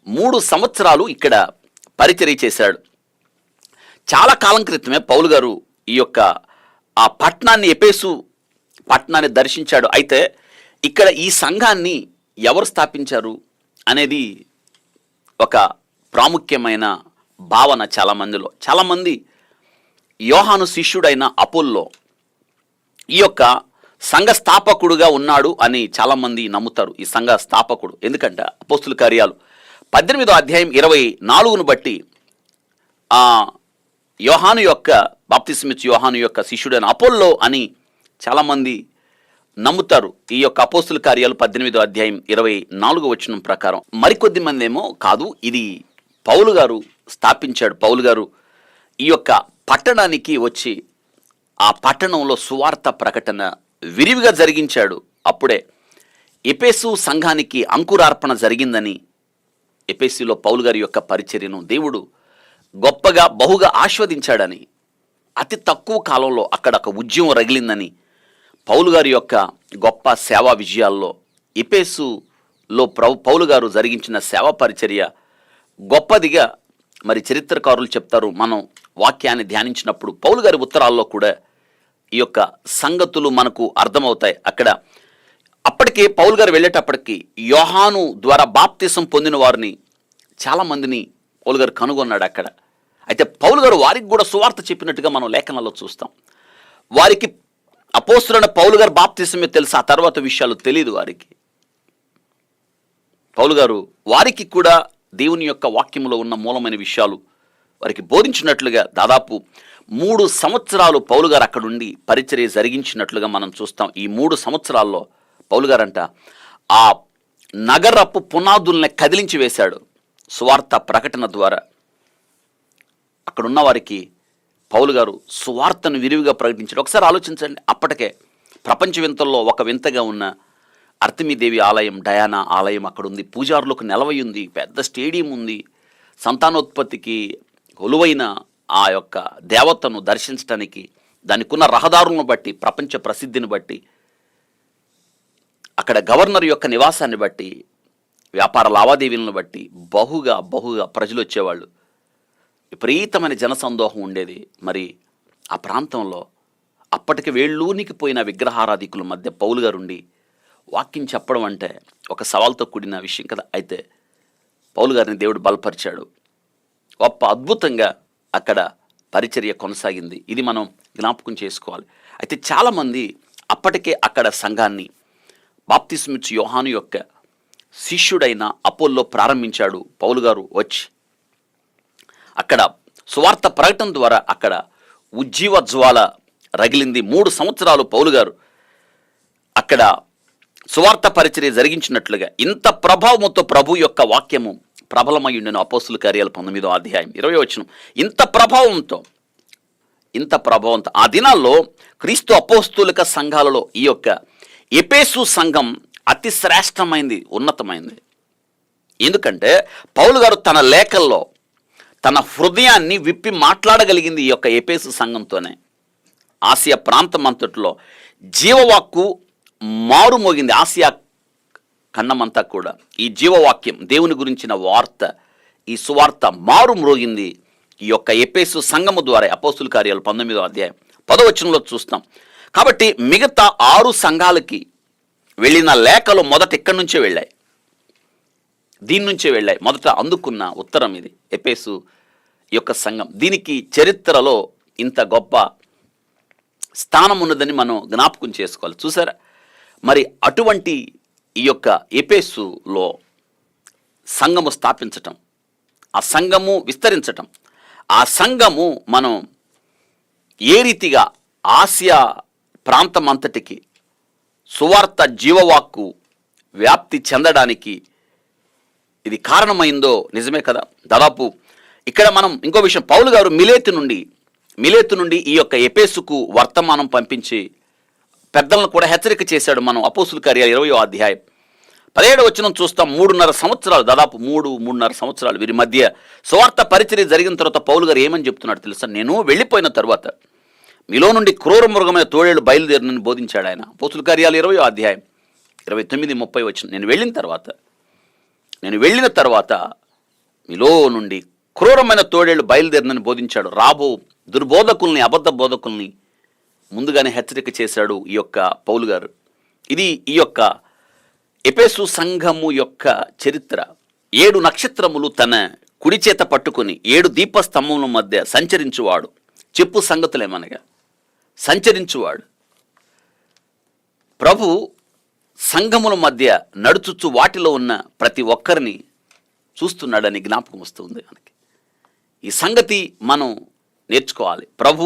3 సంవత్సరాలు ఇక్కడ పరిచర్య చేశాడు. చాలా కాలం క్రితమే పౌలు గారు ఈ యొక్క ఆ పట్టణాన్ని, ఎఫెసు పట్టణాన్ని దర్శించాడు. అయితే ఇక్కడ ఈ సంఘాన్ని ఎవరు స్థాపించారు అనేది ఒక ప్రాముఖ్యమైన భావన చాలామందిలో. చాలామంది యోహాను శిష్యుడైన అపోల్లో ఈ యొక్క సంఘ స్థాపకుడుగా ఉన్నాడు అని చాలామంది నమ్ముతారు. ఈ సంఘ స్థాపకుడు ఎందుకంటే అపోస్తుల కార్యాలు 18వ అధ్యాయం 24ను బట్టి యోహాను యొక్క బాప్తిస్మిచ్చు యోహాను యొక్క శిష్యుడైన అపోల్లో అని చాలామంది నమ్ముతారు. ఈ యొక్క అపోస్తుల కార్యాలు 18వ అధ్యాయం 24వ వచనం ప్రకారం. మరికొద్ది మంది ఏమో కాదు, ఇది పౌలు గారు స్థాపించాడు. పౌలు గారు ఈ యొక్క పట్టణానికి వచ్చి ఆ పట్టణంలో సువార్త ప్రకటన విరివిగా జరిగించాడు. అప్పుడే ఎఫెసు సంఘానికి అంకురార్పణ జరిగిందని, ఎఫెసులో పౌలు గారి యొక్క పరిచర్యను దేవుడు గొప్పగా బహుగా ఆస్వాదించాడని, అతి తక్కువ కాలంలో అక్కడ ఒక ఉద్యమం రగిలిందని, పౌలు గారి యొక్క గొప్ప సేవా విజయాల్లో ఎఫెసులో పౌలు గారు జరిగించిన సేవా పరిచర్య గొప్పదిగా మరి చరిత్రకారులు చెప్తారు. మనం వాక్యాన్ని ధ్యానించినప్పుడు పౌలు గారి ఉత్తరాల్లో కూడా ఈ యొక్క సంగతులు మనకు అర్థమవుతాయి. అక్కడ అప్పటికే పౌలు గారు వెళ్ళేటప్పటికి యోహాను ద్వారా బాప్తిసం పొందిన వారిని చాలామందిని పౌలు గారు కనుగొన్నాడు అక్కడ. అయితే పౌలు గారు వారికి కూడా సువార్త చెప్పినట్టుగా మనం లేఖనాల్లో చూస్తాం. వారికి అపోస్తులైన పౌలు గారు బాప్తిసమే తెలుసు, ఆ తర్వాత విషయాలు తెలియదు వారికి. పౌలు గారు వారికి కూడా దేవుని యొక్క వాక్యంలో ఉన్న మూలమైన విషయాలు వారికి బోధించినట్లుగా దాదాపు 3 సంవత్సరాలు పౌలు గారు అక్కడుండి పరిచర్య జరిగించినట్లుగా మనం చూస్తాం. ఈ 3 సంవత్సరాల్లో పౌలు గారంట ఆ నగరపు పునాదుల్ని కదిలించి వేశాడు సువార్త ప్రకటన ద్వారా. అక్కడున్న వారికి పౌలు గారు సువార్తను విరివిగా ప్రకటించాడు. ఒకసారి ఆలోచించండి, అప్పటికే ప్రపంచ వింతల్లో ఒక వింతగా ఉన్న ఆర్తెమిదేవి ఆలయం, డయానా ఆలయం అక్కడ ఉంది. పూజారులకు నెలవై ఉంది, పెద్ద స్టేడియం ఉంది. సంతానోత్పత్తికి కొలువైన ఆ యొక్క దేవతను దర్శించడానికి దానికి ఉన్న రహదారులను బట్టి, ప్రపంచ ప్రసిద్ధిని బట్టి, అక్కడ గవర్నర్ యొక్క నివాసాన్ని బట్టి, వ్యాపార లావాదేవీలను బట్టి బహుగా ప్రజలు వచ్చేవాళ్ళు. విపరీతమైన జనసందోహం ఉండేది. మరి ఆ ప్రాంతంలో అప్పటికి వేళ్ళూనికిపోయిన విగ్రహారాధికుల మధ్య పౌలు గారు ఉండి వాక్యం చెప్పడం అంటే ఒక సవాల్తో కూడిన విషయం కదా. అయితే పౌలు గారిని దేవుడు బలపరిచాడు. గొప్ప అద్భుతంగా అక్కడ పరిచర్య కొనసాగింది. ఇది మనం జ్ఞాపకం చేసుకోవాలి. అయితే చాలామంది అప్పటికే అక్కడ సంఘాన్ని బాప్తిస్మిచ్చు యోహాను యొక్క శిష్యుడైన అపోల్లో ప్రారంభించాడు. పౌలు గారు వచ్చి అక్కడ సువార్త ప్రకటన ద్వారా అక్కడ ఉజ్జీవ జ్వాల రగిలింది. 3 సంవత్సరాలు పౌలు గారు అక్కడ సువార్త పరిచర్య జరిగించినట్లుగా ఇంత ప్రభావంతో ప్రభు యొక్క వాక్యము ప్రబలమై ఉండెను. అపోస్తుల కార్యాలు 19వ అధ్యాయం 20వ వచనం. ఇంత ప్రభావంతో ఆ దినాల్లో క్రీస్తు అపోస్తులిక సంఘాలలో ఈ యొక్క ఎఫెసు సంఘం అతి శ్రేష్టమైంది, ఉన్నతమైంది. ఎందుకంటే పౌలు గారు తన లేఖల్లో తన హృదయాన్ని విప్పి మాట్లాడగలిగింది ఈ యొక్క ఎఫెసు సంఘంతోనే. ఆసియా ప్రాంతం అంతట్లో జీవవాక్కు మారుమోగింది. ఆసియా ఖండమంతా కూడా ఈ జీవవాక్యం, దేవుని గురించిన వార్త, ఈ సువార్త మారుమ్రోగింది ఈ యొక్క ఎఫెసు సంఘము ద్వారా. అపోస్తుల కార్యాలు 19వ అధ్యాయం 10వ వచనంలో చూస్తాం. కాబట్టి మిగతా 6 సంఘాలకి వెళ్ళిన లేఖలు మొదట ఇక్కడి నుంచే వెళ్ళాయి, దీని నుంచే వెళ్ళాయి. మొదట అందుకున్న ఉత్తరం ఇది ఎఫెసు యొక్క సంఘం. దీనికి చరిత్రలో ఇంత గొప్ప స్థానం ఉన్నదని మనం జ్ఞాపకం చేసుకోవాలి. చూసారా, మరి అటువంటి ఈ యొక్క ఎఫెసులో సంఘము స్థాపించటం, ఆ సంఘము విస్తరించటం, ఆ సంఘము మనం ఏ రీతిగా ఆసియా ప్రాంతం అంతటికి సువార్త జీవవాక్కు వ్యాప్తి చెందడానికి ఇది కారణమైందో నిజమే కదా. దాదాపు ఇక్కడ మనం ఇంకో విషయం, పౌలు గారు మిలేతు నుండి ఈ యొక్క ఎఫెసుకు వర్తమానం పంపించి పెద్దలను కూడా హెచ్చరిక చేశాడు. మనం అపోస్తుల కార్యాలు 20వ అధ్యాయం 17వ వచనం చూస్తాం. 3.5 సంవత్సరాలు, దాదాపు 3.5 సంవత్సరాలు వీరి మధ్య సువార్త పరిచర్య జరిగిన తర్వాత పౌలు గారు ఏమని చెప్తున్నాడు తెలుసా? నేను వెళ్ళిపోయిన తర్వాత మీలో నుండి క్రూర మృగమైన తోడేళ్ళు బయలుదేరినని బోధించాడు ఆయన. అపోస్తుల కార్యాలు 20వ అధ్యాయం 29-30 వచనం. నేను వెళ్ళిన తర్వాత మీలో నుండి క్రూరమైన తోడేళ్ళు బయలుదేరినని బోధించాడు. రాబో దుర్బోధకుల్ని, అబద్ధ బోధకుల్ని ముందుగానే హెచ్చరిక చేశాడు ఈ యొక్క పౌలు గారు. ఇది ఈ యొక్క ఎఫెసు సంఘము యొక్క చరిత్ర. 7 నక్షత్రములు తన కుడి చేత పట్టుకుని 7 దీపస్తంభముల మధ్య సంచరించువాడు. చెప్పు సంగతులేమనగా సంచరించువాడు ప్రభు సంఘముల మధ్య నడుచుచు వాటిలో ఉన్న ప్రతి ఒక్కరిని చూస్తున్నాడని జ్ఞాపకం వస్తుంది మనకి. ఈ సంగతి మనం నేర్చుకోవాలి. ప్రభు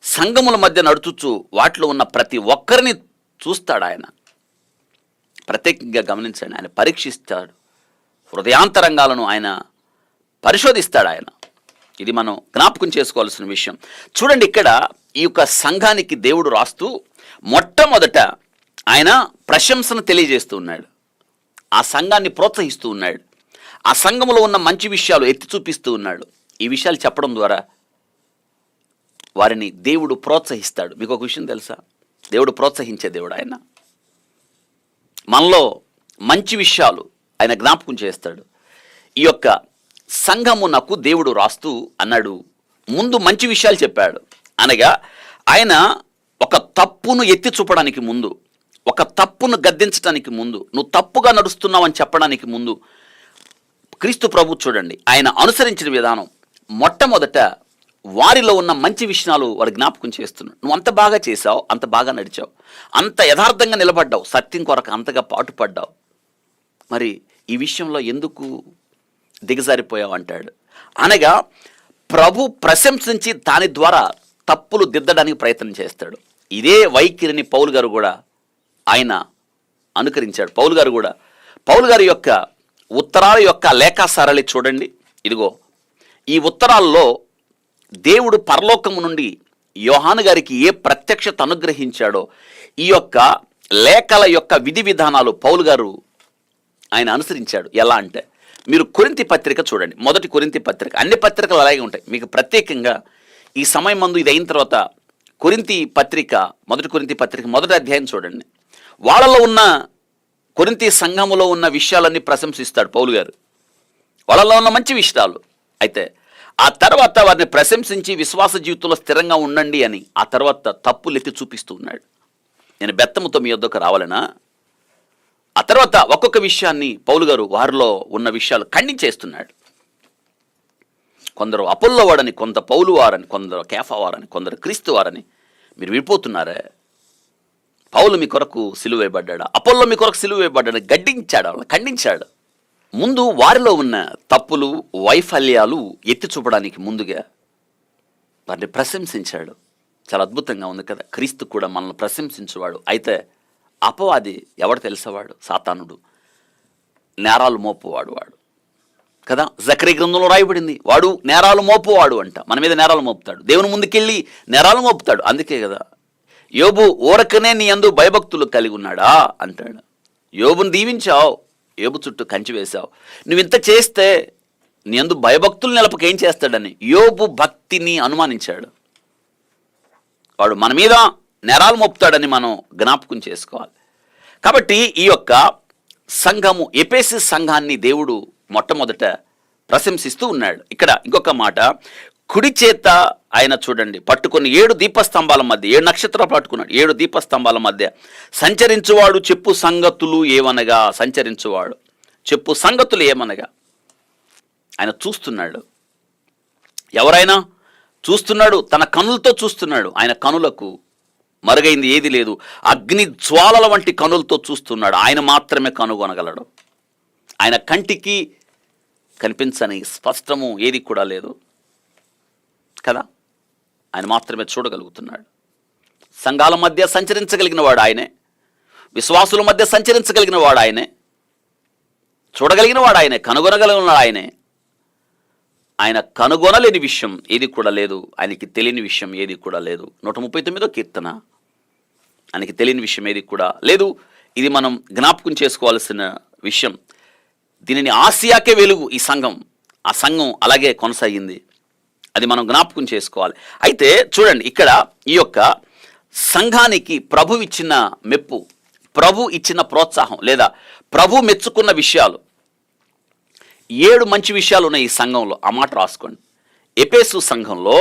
సంఘముల మధ్య నడుచుచు వాటిలో ఉన్న ప్రతి ఒక్కరిని చూస్తాడు. ఆయన ప్రత్యేకంగా గమనించండి, ఆయన పరీక్షిస్తాడు, హృదయాంతరంగాలను ఆయన పరిశోధిస్తాడు ఆయన. ఇది మనం జ్ఞాపకం చేసుకోవాల్సిన విషయం. చూడండి, ఇక్కడ ఈ యొక్క సంఘానికి దేవుడు రాస్తూ మొట్టమొదట ఆయన ప్రశంసను తెలియజేస్తూ ఉన్నాడు, ఆ సంఘాన్ని ప్రోత్సహిస్తూ ఉన్నాడు, ఆ సంఘములో ఉన్న మంచి విషయాలు ఎత్తి చూపిస్తూ ఉన్నాడు. ఈ విషయాలు చెప్పడం ద్వారా వారిని దేవుడు ప్రోత్సహిస్తాడు. మీకు ఒక విషయం తెలుసా? దేవుడు ప్రోత్సహించే దేవుడు ఆయన. మనలో మంచి విషయాలు ఆయన జ్ఞాపకం చేస్తాడు. ఈ యొక్క సంఘమునకు దేవుడు రాస్తూ అన్నాడు, ముందు మంచి విషయాలు చెప్పాడు. అనగా ఆయన ఒక తప్పును ఎత్తి చూపడానికి ముందు, ఒక తప్పును గద్దించడానికి ముందు, నువ్వు తప్పుగా నడుస్తున్నావు అని చెప్పడానికి ముందు క్రీస్తు ప్రభు చూడండి ఆయన అనుసరించిన విధానం. మొట్టమొదట వారిలో ఉన్న మంచి విషయాలు వాడు జ్ఞాపకం చేస్తున్నాడు. నువ్వు అంత బాగా చేసావు, అంత బాగా నడిచావు, అంత యథార్థంగా నిలబడ్డావు, సత్యం కొరకు అంతగా పాటుపడ్డావు, మరి ఈ విషయంలో ఎందుకు దిగజారిపోయావు అంటాడు. అనగా ప్రభు ప్రశంసించి దాని ద్వారా తప్పులు దిద్దడానికి ప్రయత్నం చేస్తాడు. ఇదే వైఖరిని పౌలు గారు కూడా ఆయన అనుకరించాడు. పౌలు గారి యొక్క ఉత్తరాల యొక్క లేఖాసారాలు చూడండి. ఇదిగో ఈ ఉత్తరాల్లో దేవుడు పరలోకము నుండి యోహాను గారికి ఏ ప్రత్యక్షత అనుగ్రహించాడో ఈ యొక్క లేఖల యొక్క విధి విధానాలు పౌలు గారు ఆయన అనుసరించాడు. ఎలా అంటే మీరు కొరింథీ పత్రిక చూడండి, మొదటి కొరింథీ పత్రిక, అన్ని పత్రికలు అలాగే ఉంటాయి. మీకు ప్రత్యేకంగా ఈ సమయం మందు ఇది అయిన తర్వాత కొరింథీ పత్రిక, మొదటి కొరింథీ పత్రిక మొదటి అధ్యాయం చూడండి. వాళ్ళలో ఉన్న కొరింథీ సంఘములో ఉన్న విషయాలన్నీ ప్రశంసిస్తాడు పౌలు గారు, వాళ్ళలో ఉన్న మంచి విషయాలు. అయితే ఆ తర్వాత వారిని ప్రశంసించి విశ్వాస జీవితంలో స్థిరంగా ఉండండి అని ఆ తర్వాత తప్పులు ఎత్తి చూపిస్తూ ఉన్నాడు. నేను బెత్తముతో మీ వద్దకు రావాలనా? ఆ తర్వాత ఒక్కొక్క విషయాన్ని పౌలు గారు వారిలో ఉన్న విషయాలు ఖండించేస్తున్నాడు. కొందరు అపోల్లో వాడని, కొంత పౌలు వారని, కొందరు కేఫా వారని, కొందరు క్రీస్తు వారని మీరు విడిపోతున్నారే. పౌలు మీ కొరకు సిలువ వేయబడ్డాడు, అపోల్లో మీ కొరకు సిలువ వేయబడ్డాడు, గడ్డించాడు, వాళ్ళని ఖండించాడు. ముందు వారిలో ఉన్న తప్పులు వైఫల్యాలు ఎత్తి చూపడానికి ముందుగా వారిని ప్రశంసించాడు. చాలా అద్భుతంగా ఉంది కదా. క్రీస్తు కూడా మనల్ని ప్రశంసించేవాడు. అయితే అపవాది ఎవడు తెలిసేవాడు? సాతానుడు, నేరాలు మోపువాడు వాడు కదా. జకరీ గ్రంథంలో రాయబడింది, వాడు నేరాలు మోపువాడు అంట. మన మీద నేరాలు మోపుతాడు, దేవుని ముందుకెళ్ళి నేరాలు మోపుతాడు. అందుకే కదా యోబు ఊరకనే నీ యందు భయభక్తులు కలిగి ఉన్నాడా అంటాడు. యోబుని దీవించావు, యోబు చుట్టూ కంచి వేశావు. నువ్వు ఇంత చేస్తే నీ యందు భయభక్తులు నిలపకేం చేస్తాడని యోబు భక్తిని అనుమానించాడు. వాడు మన మీద నేరాలు మోపుతాడని మనం జ్ఞాపకం చేసుకోవాలి. కాబట్టి ఈ యొక్క సంఘము, ఎఫెసు సంఘాన్ని దేవుడు మొట్టమొదట ప్రశంసిస్తూ ఉన్నాడు. ఇక్కడ ఇంకొక మాట, కుడి చేత ఆయన చూడండి పట్టుకొని 7 దీపస్తంభాల మధ్య, 7 నక్షత్రాలు పట్టుకున్నాడు, 7 దీపస్తంభాల మధ్య సంచరించువాడు చెప్పు సంగతులు ఏమనగా, సంచరించువాడు చెప్పు సంగతులు ఏమనగా, ఆయన చూస్తున్నాడు. ఎవరైనా చూస్తున్నాడు, తన కనులతో చూస్తున్నాడు. ఆయన కనులకు మరుగైంది ఏది లేదు. అగ్ని జ్వాలల వంటి కనులతో చూస్తున్నాడు. ఆయన మాత్రమే కనుగొనగలడు. ఆయన కంటికి కనిపించని స్పష్టము ఏది కూడా లేదు కదా, ఆయన మాత్రమే చూడగలుగుతున్నాడు. సంఘాల మధ్య సంచరించగలిగిన వాడు ఆయనే, విశ్వాసుల మధ్య సంచరించగలిగిన వాడు ఆయనే, చూడగలిగిన వాడు ఆయనే, కనుగొనగలిగిన ఆయనే. ఆయన కనుగొనలేని విషయం ఏది కూడా లేదు, ఆయనకి తెలియని విషయం ఏది కూడా లేదు. 139వ కీర్తన, ఆయనకి తెలియని విషయం ఏది కూడా లేదు. ఇది మనం జ్ఞాపకం చేసుకోవాల్సిన విషయం. దీనిని ఆసియాకే వెలుగు ఈ సంఘం, ఆ సంఘం అలాగే కొనసాగింది. అది మనం జ్ఞాపకం చేసుకోవాలి. అయితే చూడండి, ఇక్కడ ఈ యొక్క సంఘానికి ప్రభు ఇచ్చిన మెప్పు, ప్రభు ఇచ్చిన ప్రోత్సాహం లేదా ప్రభు మెచ్చుకున్న విషయాలు 7 మంచి విషయాలు ఉన్నాయి ఈ సంఘంలో. ఆ మాట రాసుకోండి. ఎఫెసు సంఘంలో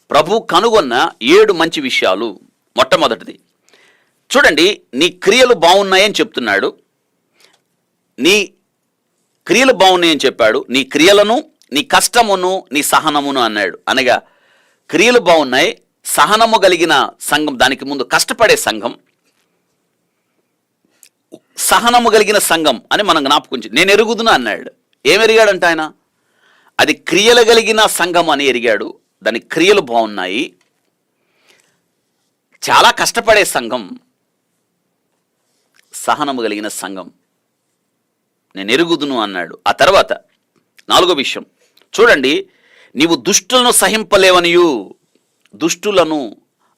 ప్రభు కనుగొన్న 7 మంచి విషయాలు. మొట్టమొదటిది చూడండి, నీ క్రియలు బాగున్నాయని చెప్తున్నాడు. నీ క్రియలు బాగున్నాయని చెప్పాడు. నీ క్రియలను, నీ కష్టమును, నీ సహనమును అన్నాడు. అనగా క్రియలు బాగున్నాయి, సహనము కలిగిన సంఘం, దానికి ముందు కష్టపడే సంఘం, సహనము కలిగిన సంఘం అని మనం జ్ఞాపకం. నేను ఎరుగుదును అన్నాడు. ఏమెరిగాడంట ఆయన? అది క్రియలు కలిగిన సంఘం అని ఎరిగాడు. దాని క్రియలు బాగున్నాయి, చాలా కష్టపడే సంఘం, సహనము కలిగిన సంఘం, నేను ఎరుగుదును అన్నాడు. ఆ తర్వాత 4వ విషయం చూడండి, నీవు దుష్టులను సహింపలేవనియు, దుష్టులను,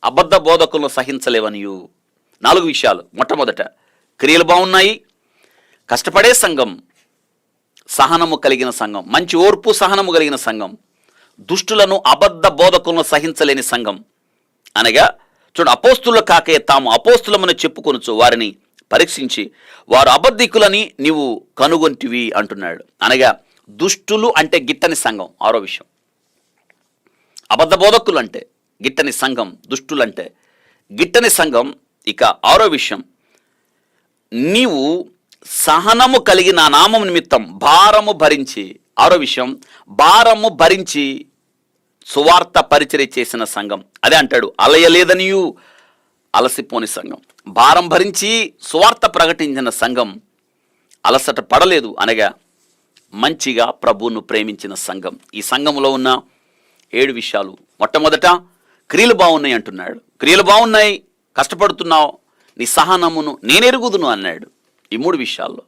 అబద్ధ బోధకులను సహించలేవనియు. 4 విషయాలు. మొట్టమొదట క్రియలు బాగున్నాయి, కష్టపడే సంఘం, సహనము కలిగిన సంఘం, మంచి ఓర్పు సహనము కలిగిన సంఘం, దుష్టులను అబద్ధ బోధకులను సహించలేని సంఘం. అనగా చూడు, అపోస్తుల కాకే తాము అపోస్తులమని చెప్పుకొనుచు వారిని పరీక్షించి వారు అబద్ధికులని నీవు కనుగొంటివి అంటున్నాడు. అనగా దుష్టులు అంటే గిట్టని సంఘం. 6వ విషయం, అబద్ధ బోధకులు అంటే గిట్టని సంఘం, దుష్టులంటే గిట్టని సంఘం. ఇక 6వ విషయం, నీవు సహనము కలిగి నా నామం నిమిత్తం భారము భరించి. 6వ విషయం, భారము భరించి సువార్త పరిచర్య చేసిన సంఘం. అదే అంటాడు, అలయలేదనియు అలసిపోని సంఘం. భారం భరించి సువార్త ప్రకటించిన సంఘం అలసట పడలేదు. అనగా మంచిగా ప్రభువును ప్రేమించిన సంఘం. ఈ సంఘంలో ఉన్న 7 విషయాలు. మొట్టమొదట క్రియలు బాగున్నాయి అంటున్నాడు. క్రియలు బాగున్నాయి, కష్టపడుతున్నావు, నీ సహనమును నేనెరుగుదును అన్నాడు. ఈ 3 విషయాల్లో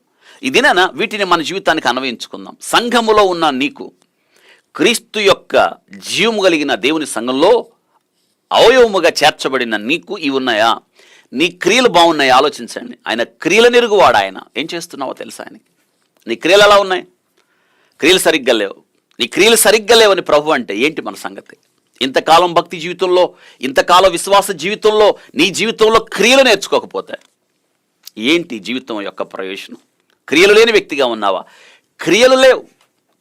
ఇదేనా, వీటిని మన జీవితానికి అన్వయించుకుందాం. సంఘములో ఉన్న నీకు, క్రీస్తు యొక్క జీవము కలిగిన దేవుని సంఘంలో అవయవముగా చేర్చబడిన నీకు ఇవి ఉన్నాయా? నీ క్రియలు బాగున్నాయి, ఆలోచించండి. ఆయన క్రియలు నెరుగువాడు. ఆయన ఏం చేస్తున్నావో తెలుసా ఆయనకి? నీ క్రియలు ఎలా ఉన్నాయి? క్రియలు సరిగ్గా లేవు. నీ క్రియలు సరిగ్గా లేవని ప్రభు అంటే ఏంటి మన సంగతి? ఇంతకాలం భక్తి జీవితంలో, ఇంతకాలం విశ్వాస జీవితంలో, నీ జీవితంలో క్రియలు నేర్చుకోకపోతే ఏంటి జీవితం యొక్క ప్రయోజనం? క్రియలు లేని వ్యక్తిగా ఉన్నావా? క్రియలు లేవు,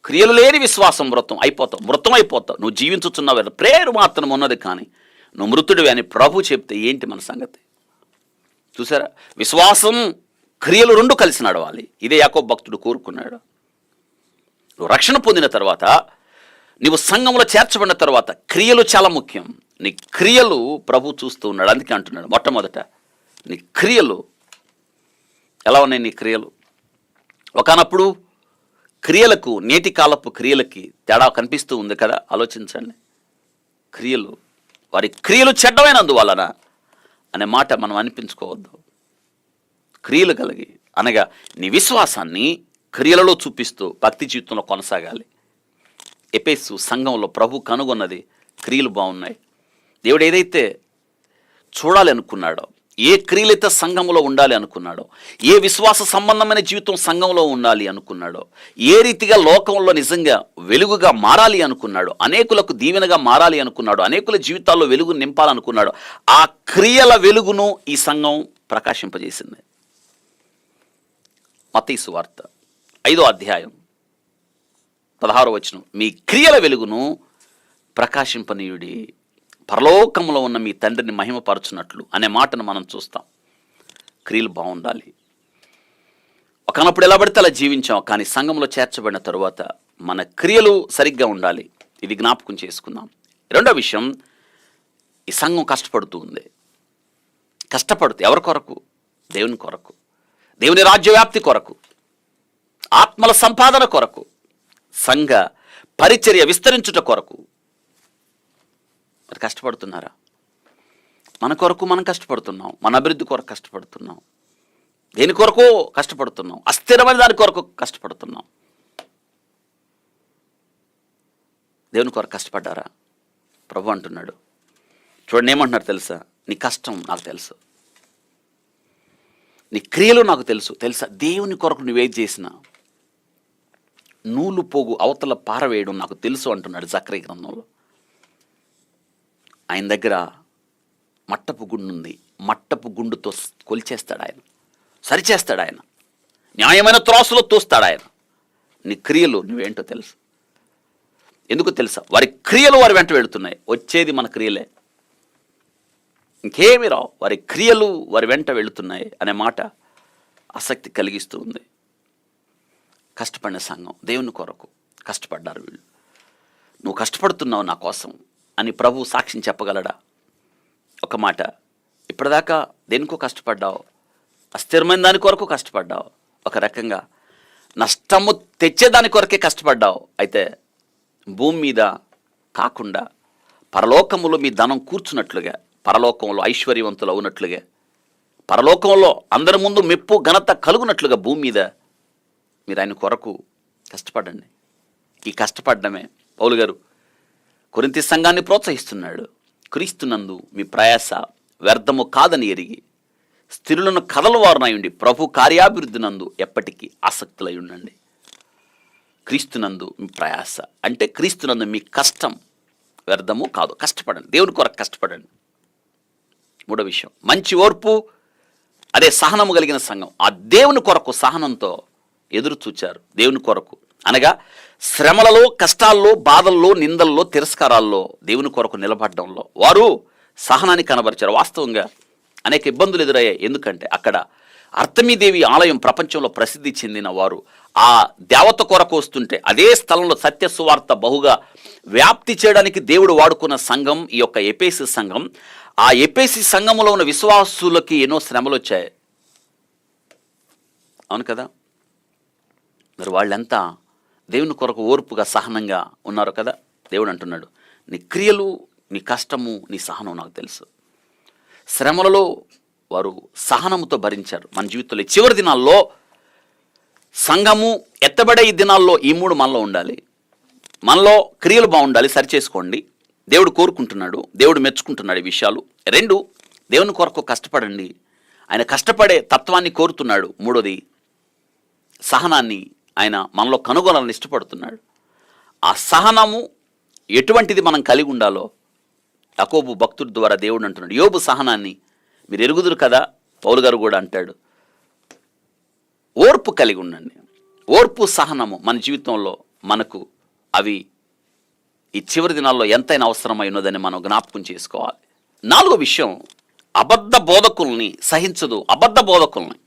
క్రియలు లేని విశ్వాసం మృతం అయిపోతావు. నువ్వు జీవించుచున్నావు, ప్రేయర్ మాత్రం ఉన్నది, కానీ నువ్వు మృతుడివి అని ప్రభు చెప్తే ఏంటి మన సంగతి? చూసారా, విశ్వాసం క్రియలు 2 కలిసి నడవాలి. ఇదే యాకోబు భక్తుడు కోరుకున్నాడు. నువ్వు రక్షణ పొందిన తర్వాత, నీవు సంఘంలో చేర్చబడిన తర్వాత క్రియలు చాలా ముఖ్యం. నీ క్రియలు ప్రభు చూస్తూ ఉన్నాడు. అందుకే అంటున్నాడు, మొట్టమొదట నీ క్రియలు ఎలా ఉన్నాయి? నీ క్రియలు ఒకనప్పుడు క్రియలకు, నేటి కాలపు క్రియలకి తేడా కనిపిస్తూ ఉంది కదా. ఆలోచించండి. క్రియలు, వారి క్రియలు చెడ్డమైనందువలన అనే మాట మనం అనిపించుకోవద్దు. క్రియలు కలిగి, అనగా నీ విశ్వాసాన్ని క్రియలలో చూపిస్తూ భక్తి జీవితంలో కొనసాగాలి. ఎఫెసు సంఘంలో ప్రభు కనుగొన్నది క్రియలు బాగున్నాయి. దేవుడు ఏదైతే చూడాలి అనుకున్నాడో, ఏ క్రియలైతే సంఘంలో ఉండాలి అనుకున్నాడో, ఏ విశ్వాస సంబంధమైన జీవితం సంఘంలో ఉండాలి అనుకున్నాడో, ఏ రీతిగా లోకంలో నిజంగా వెలుగుగా మారాలి అనుకున్నాడో, అనేకులకు దీవెనగా మారాలి అనుకున్నాడో, అనేకుల జీవితాల్లో వెలుగును నింపాలనుకున్నాడో, ఆ క్రియల వెలుగును ఈ సంఘం ప్రకాశింపజేసింది. మత్తయి సువార్త 5వ అధ్యాయం 16వ వచనం, మీ క్రియల వెలుగును ప్రకాశింపనీయుడి, పరలోకంలో ఉన్న మీ తండ్రిని మహిమపరచున్నట్లు అనే మాటను మనం చూస్తాం. క్రియలు బాగుండాలి. ఒకనప్పుడు ఎలా పడితే అలా జీవించాం, కానీ సంఘంలో చేర్చబడిన తరువాత మన క్రియలు సరిగ్గా ఉండాలి. ఇది జ్ఞాపకం చేసుకుందాం. రెండో విషయం, ఈ సంఘం కష్టపడుతూ ఉంది. ఎవరి కొరకు? దేవుని కొరకు, దేవుని రాజ్యవ్యాప్తి కొరకు, ఆత్మల సంపాదన కొరకు, సంఘ పరిచర్య విస్తరించుట కొరకు. మరి కష్టపడుతున్నారా? మన కొరకు మనం కష్టపడుతున్నాం, మన అభివృద్ధి కొరకు కష్టపడుతున్నాం, దేని కొరకు కష్టపడుతున్నాం? అస్థిరమైన దాని కొరకు కష్టపడుతున్నాం. దేవుని కొరకు కష్టపడ్డారా? ప్రభు అంటున్నాడు, చూడండి ఏమంటున్నారు తెలుసా? నీ కష్టం నాకు తెలుసు, నీ క్రియలు నాకు తెలుసా? దేవుని కొరకు నువ్వేది చేసినా నూలు పోగు అవతల పారవేయడం నాకు తెలుసు అంటున్నాడు జకర్యా గ్రంథంలో. ఆయన దగ్గర మట్టపు గుండు ఉంది. మట్టపు గుండుతో కొలిచేస్తాడు ఆయన, సరిచేస్తాడు ఆయన, న్యాయమైన త్రాసులో తోస్తాడు ఆయన. నీ క్రియలు నువ్వేంటో తెలుసు. ఎందుకు తెలుసా? వారి క్రియలు వారి వెంట వెళుతున్నాయి. వచ్చేది మన క్రియలే, ఇంకేమీ రావు. వారి క్రియలు వారి వెంట వెళుతున్నాయి అనే మాట ఆసక్తి కలిగిస్తూ ఉంది. కష్టపడిన సంఘం, దేవుని కొరకు కష్టపడ్డారు వీళ్ళు. నువ్వు కష్టపడుతున్నావు నా కోసం అని ప్రభు సాక్ష్యం చెప్పగలడా? ఒక మాట, ఇప్పటిదాకా దేనికో కష్టపడ్డావు, అస్థిరమైన దాని కొరకు కష్టపడ్డావు, ఒక రకంగా నష్టము తెచ్చేదాని కొరకే కష్టపడ్డావు. అయితే భూమి మీద కాకుండా పరలోకములో మీ ధనం కూర్చున్నట్లుగా, పరలోకంలో ఐశ్వర్యవంతులు అవునట్లుగా, పరలోకంలో అందరి ముందు మెప్పు ఘనత కలుగునట్లుగా భూమి మీద మీరు ఆయన కొరకు కష్టపడండి. ఈ కష్టపడడమే పౌలు గారు కొరింథీ సంఘాన్ని ప్రోత్సహిస్తున్నాడు. క్రీస్తునందు మీ ప్రయాస వ్యర్థము కాదని ఎరిగి స్థిరులను కదలవారునయుండి ప్రభు కార్యాభివృద్ధి నందు ఎప్పటికీ ఆసక్తులై ఉండండి. క్రీస్తునందు మీ ప్రయాస అంటే క్రీస్తునందు మీ కష్టం వ్యర్థము కాదు. కష్టపడండి, దేవుని కొరకు కష్టపడండి. మూడో విషయం, మంచి ఓర్పు, అదే సహనము కలిగిన సంఘం. ఆ దేవుని కొరకు సహనంతో ఎదురు చూచారు. దేవుని కొరకు అనగా శ్రమలలో, కష్టాల్లో, బాధల్లో, నిందల్లో, తిరస్కారాల్లో దేవుని కొరకు నిలబడడంలో వారు సహనాన్ని కనబరిచారు. వాస్తవంగా అనేక ఇబ్బందులు ఎదురయ్యాయి. ఎందుకంటే అక్కడ అర్తమీదేవి ఆలయం ప్రపంచంలో ప్రసిద్ధి చెందిన వారు ఆ దేవత కొరకు వస్తుంటే అదే స్థలంలో సత్య సువార్త బహుగా వ్యాప్తి చేయడానికి దేవుడు వాడుకున్న సంఘం ఈ యొక్క ఎఫెసు సంఘం. ఆ ఎఫెసు సంఘంలో ఉన్న విశ్వాసులకి ఎన్నో శ్రమలు వచ్చాయి. అవును కదా? మరి వాళ్ళెంతా దేవుని కొరకు ఓర్పుగా సహనంగా ఉన్నారు కదా. దేవుడు అంటున్నాడు, నీ క్రియలు, నీ కష్టము, నీ సహనం నాకు తెలుసు. శ్రమలలో వారు సహనముతో భరించారు. మన జీవితంలో చివరి దినాల్లో సంఘము ఎత్తబడే ఈ దినాల్లో ఈ మూడు మనలో ఉండాలి. మనలో క్రియలు బాగుండాలి, సరిచేసుకోండి. దేవుడు కోరుకుంటున్నాడు, దేవుడు మెచ్చుకుంటున్నాడు ఈ విషయాలు. 2, దేవుని కొరకు కష్టపడండి. ఆయన కష్టపడే తత్వాన్ని కోరుతున్నాడు. మూడోది, సహనాన్ని ఆయన మనలో కనుగొనాలని ఇష్టపడుతున్నాడు. ఆ సహనము ఎటువంటిది మనం కలిగి ఉండాలో యాకోబు భక్తుడి ద్వారా దేవుడు అంటున్నాడు. యోబు సహనాన్ని మీరు ఎరుగుదురు కదా, పౌలు గారు కూడా అంటాడు. ఓర్పు కలిగి ఉండండి. ఓర్పు, సహనము మన జీవితంలో మనకు అవి ఈ చివరి దినాల్లో ఎంతైనా అవసరమై ఉన్నదని మనం జ్ఞాపకం చేసుకోవాలి. 4వ విషయం, అబద్ధ బోధకుల్ని సహించదు. అబద్ధ బోధకుల్ని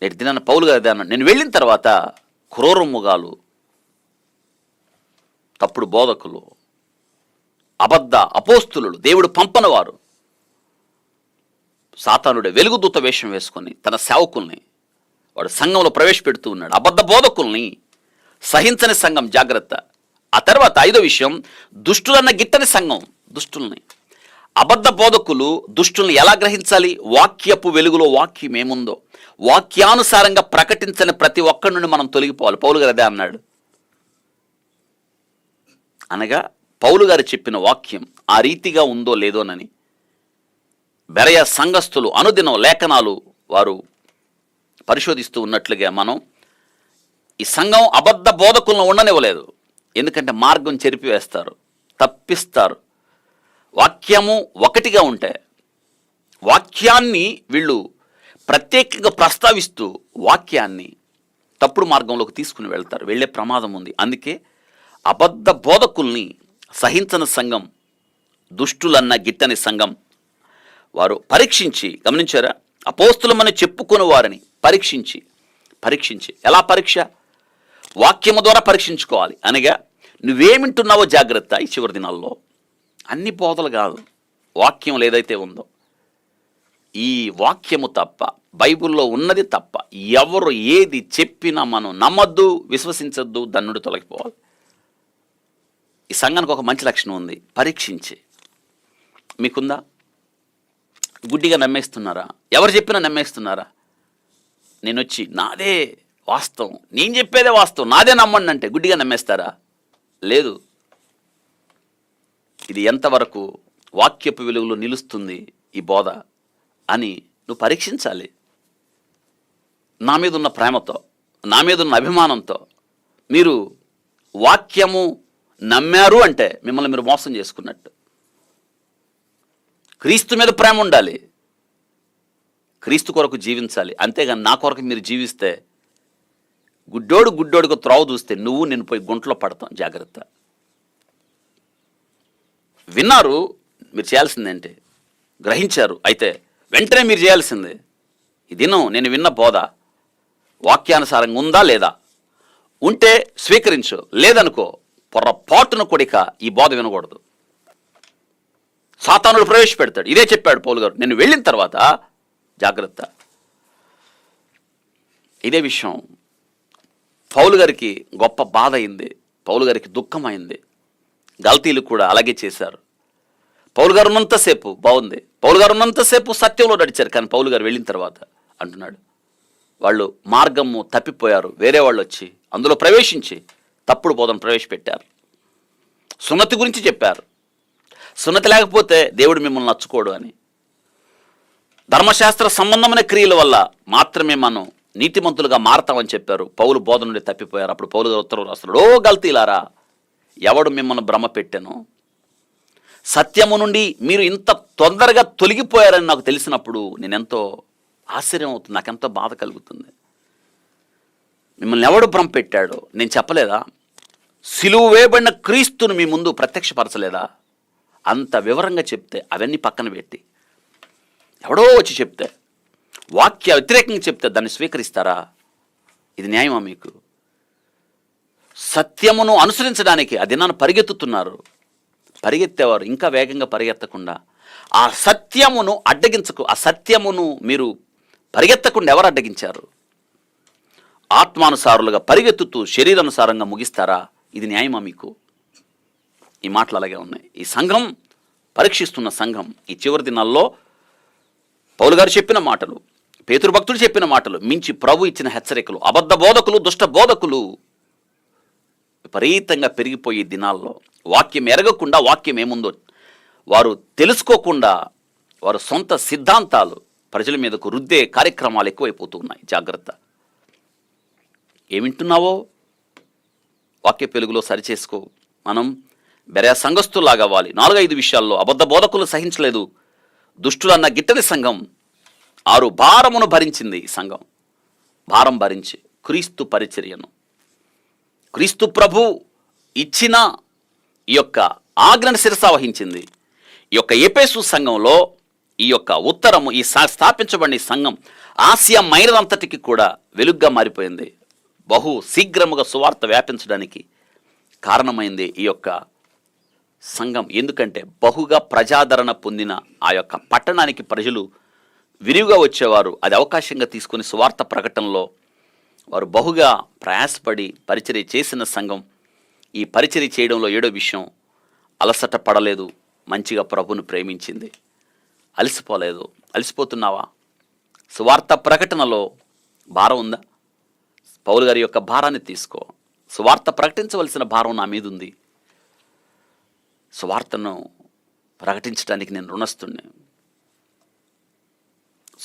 నేటి దినాన్ని పౌలు గారు అన్నాడు, నేను వెళ్ళిన తర్వాత క్రూరముగాలు, తప్పుడు బోధకులు, అబద్ధ అపోస్తులు, దేవుడు పంపనవారు, సాతానుడే వెలుగుదూత వేషం వేసుకొని తన సేవకుల్ని వాడు సంఘంలో ప్రవేశపెడుతూ ఉన్నాడు. అబద్ధ బోధకుల్ని సహించని సంఘం జాగ్రత్త. ఆ తర్వాత 5వ విషయం, దుష్టులన్న గిట్టని సంఘం. దుష్టుల్ని, అబద్ధ బోధకులు దుష్టుల్ని ఎలా గ్రహించాలి? వాక్యపు వెలుగులో వాక్యం ఏముందో వాక్యానుసారంగా ప్రకటించని ప్రతి ఒక్కడి నుండి మనం తొలగిపోవాలి. పౌలు గారు అదే అన్నాడు. అనగా పౌలు గారు చెప్పిన వాక్యం ఆ రీతిగా ఉందో లేదోనని బెరయ సంఘస్థులు అనుదినం లేఖనాలు వారు పరిశోధిస్తూ ఉన్నట్లుగా మనం ఈ సంఘం అబద్ధ బోధకులను ఉండనివ్వలేదు. ఎందుకంటే మార్గం చెరిపివేస్తారు, తప్పిస్తారు. వాక్యము ఒకటిగా ఉంటే వాక్యాన్ని వీళ్ళు ప్రత్యేకంగా ప్రస్తావిస్తూ వాక్యాన్ని తప్పుడు మార్గంలోకి తీసుకుని వెళ్తారు, వెళ్ళే ప్రమాదం ఉంది. అందుకే అబద్ధ బోధకుల్ని సహించని సంఘం, దుష్టులన్న గిట్టని సంఘం వారు పరీక్షించి, గమనించారా, అపోస్తులమని చెప్పుకుని వారిని పరీక్షించి ఎలా పరీక్ష? వాక్యము ద్వారా పరీక్షించుకోవాలి. అనగా నువ్వేమింటున్నావో జాగ్రత్త. ఈ చివరి దినాల్లో అన్ని బోధలు కాదు, వాక్యం ఏదైతే ఉందో ఈ వాక్యము తప్ప, బైబిల్లో ఉన్నది తప్ప ఎవరు ఏది చెప్పినా మనం నమ్మద్దు, విశ్వసించద్దు, దాని నుండి తొలగిపోవాలి. ఈ సంఘానికి ఒక మంచి లక్షణం ఉంది, పరీక్షించి. మీకుందా? గుడ్డిగా నమ్మేస్తున్నారా? ఎవరు చెప్పినా నమ్మేస్తున్నారా? నేను వచ్చి నాదే వాస్తవం, నేను చెప్పేదే వాస్తవం, నాదే నమ్మండి అంటే గుడ్డిగా నమ్మేస్తారా? లేదు. ఇది ఎంతవరకు వాక్యపు విలువలు నిలుస్తుంది ఈ బోధ అని నువ్వు పరీక్షించాలి. నా మీద ఉన్న ప్రేమతో, నా మీద ఉన్న అభిమానంతో మీరు వాక్యము నమ్మారు అంటే మిమ్మల్ని మీరు మోసం చేసుకున్నట్టు. క్రీస్తు మీద ప్రేమ ఉండాలి, క్రీస్తు కొరకు జీవించాలి. అంతేగాని నా కొరకు మీరు జీవిస్తే గుడ్డోడుకు త్రోవ చూస్తే నువ్వు నేను పోయి గుంటలో పడతాం. జాగ్రత్త. విన్నారు, మీరు చేయాల్సిందేంటి? గ్రహించారు, అయితే వెంటనే మీరు చేయాల్సిందే ఈ దినం నేను విన్న బోధ వాక్యానుసారంగా ఉందా లేదా? ఉంటే స్వీకరించు, లేదనుకో పొర్రపాటును కొడిక ఈ బోధ వినకూడదు. సాతానుడు ప్రవేశపెడతాడు. ఇదే చెప్పాడు పౌలు గారు. నేను వెళ్ళిన తర్వాత జాగ్రత్త. ఇదే విషయం పౌలు గారికి గొప్ప బాధ అయింది, పౌలు గారికి దుఃఖం అయింది. గల్తీలు కూడా అలాగే చేశారు. పౌలు గారు ఉన్నంతసేపు బాగుంది, పౌలు గారు ఉన్నంతసేపు సత్యంలో నడిచారు. కానీ పౌలు గారు వెళ్ళిన తర్వాత అంటున్నాడు వాళ్ళు మార్గము తప్పిపోయారు. వేరే వాళ్ళు వచ్చి అందులో ప్రవేశించి తప్పుడు బోధన ప్రవేశపెట్టారు. సున్నతి గురించి చెప్పారు. సున్నతి లేకపోతే దేవుడు మిమ్మల్ని నచ్చుకోడు అని. ధర్మశాస్త్ర సంబంధమైన క్రియల వల్ల మాత్రమే మనం నీతిమంతులుగా మారతామని చెప్పారు. పౌలు బోధన నుండి తప్పిపోయారు. అప్పుడు పౌలు గారు ఉత్తరం రాస్తున్నాడు, ఓ గల్తీలారా, ఎవడు మిమ్మల్ని భ్రమ పెట్టాను? సత్యము నుండి మీరు ఇంత తొందరగా తొలగిపోయారని నాకు తెలిసినప్పుడు నేనెంతో ఆశ్చర్యం అవుతుంది, నాకెంతో బాధ కలుగుతుంది. మిమ్మల్ని ఎవడు భ్రమ పెట్టాడో నేను చెప్పలేదా? సిలువ వేయబడిన క్రీస్తును మీ ముందు ప్రత్యక్షపరచలేదా? అంత వివరంగా చెప్తే అవన్నీ పక్కన పెట్టి ఎవడో వచ్చి చెప్తే, వాక్య వ్యతిరేకంగా చెప్తే దాన్ని స్వీకరిస్తారా? ఇది న్యాయమా మీకు? సత్యమును అనుసరించడానికి ఆ దినాన్ని పరిగెత్తుతున్నారు. పరిగెత్తేవారు ఇంకా వేగంగా పరిగెత్తకుండా ఆ సత్యమును అడ్డగించకు. ఆ సత్యమును మీరు పరిగెత్తకుండా ఎవరు అడ్డగించారు? ఆత్మానుసారులుగా పరిగెత్తుతూ శరీరానుసారంగా ముగిస్తారా? ఇది న్యాయమా మీకు? ఈ మాటలు అలాగే ఉన్నాయి. ఈ సంఘం పరీక్షిస్తున్న సంఘం ఈ చివరి దినాల్లో పౌలు గారు చెప్పిన మాటలు, పేతురు భక్తుడు చెప్పిన మాటలు మించి ప్రభు ఇచ్చిన హెచ్చరికలు, అబద్ధ బోధకులు, దుష్ట బోధకులు విపరీతంగా పెరిగిపోయే దినాల్లో వాక్యం ఎరగకుండా, వాక్యం ఏముందో వారు తెలుసుకోకుండా వారు సొంత సిద్ధాంతాలు ప్రజల మీదకు రుద్దే కార్యక్రమాలు ఎక్కువైపోతూ ఉన్నాయి. జాగ్రత్త. ఏమింటున్నావో వాక్య పెలుగులో సరిచేసుకో. మనం బెరయ సంఘస్థుల్లాగా అవ్వాలి. 4-5 విషయాల్లో అబద్ధ బోధకులు సహించలేదు. దుష్టులన్న గిట్టని సంఘం 6 భారమును భరించింది. ఈ సంఘం భారం భరించి క్రీస్తు పరిచర్యను, క్రీస్తు ప్రభు ఇచ్చిన ఈ యొక్క ఆజ్ఞను శిరసావహించింది. ఈ యొక్క ఎఫెసు సంఘంలో ఈ యొక్క ఉత్తరము, ఈ స్థాపించబడిన సంఘం ఆసియా మైనర్ అంతటికి కూడా వెలుగ్గా మారిపోయింది. బహు శీఘ్రముగా సువార్త వ్యాపించడానికి కారణమైంది ఈ యొక్క సంఘం. ఎందుకంటే బహుగా ప్రజాదరణ పొందిన ఆ యొక్క పట్టణానికి ప్రజలు విరివిగా వచ్చేవారు. అది అవకాశంగా తీసుకుని సువార్త ప్రకటనలో వారు బహుగా ప్రయాసపడి పరిచర్య చేసిన సంఘం. ఈ పరిచర్య చేయడంలో 7వ విషయం, అలసట పడలేదు, మంచిగా ప్రభువును ప్రేమించింది, అలసిపోలేదు. అలసిపోతున్నావా? సువార్త ప్రకటనలో భారం ఉందా? పౌలు గారి యొక్క భారాన్ని తీసుకో. సువార్త ప్రకటించవలసిన భారం నా మీద ఉంది. సువార్తను ప్రకటించడానికి నేను రుణస్తుడిని.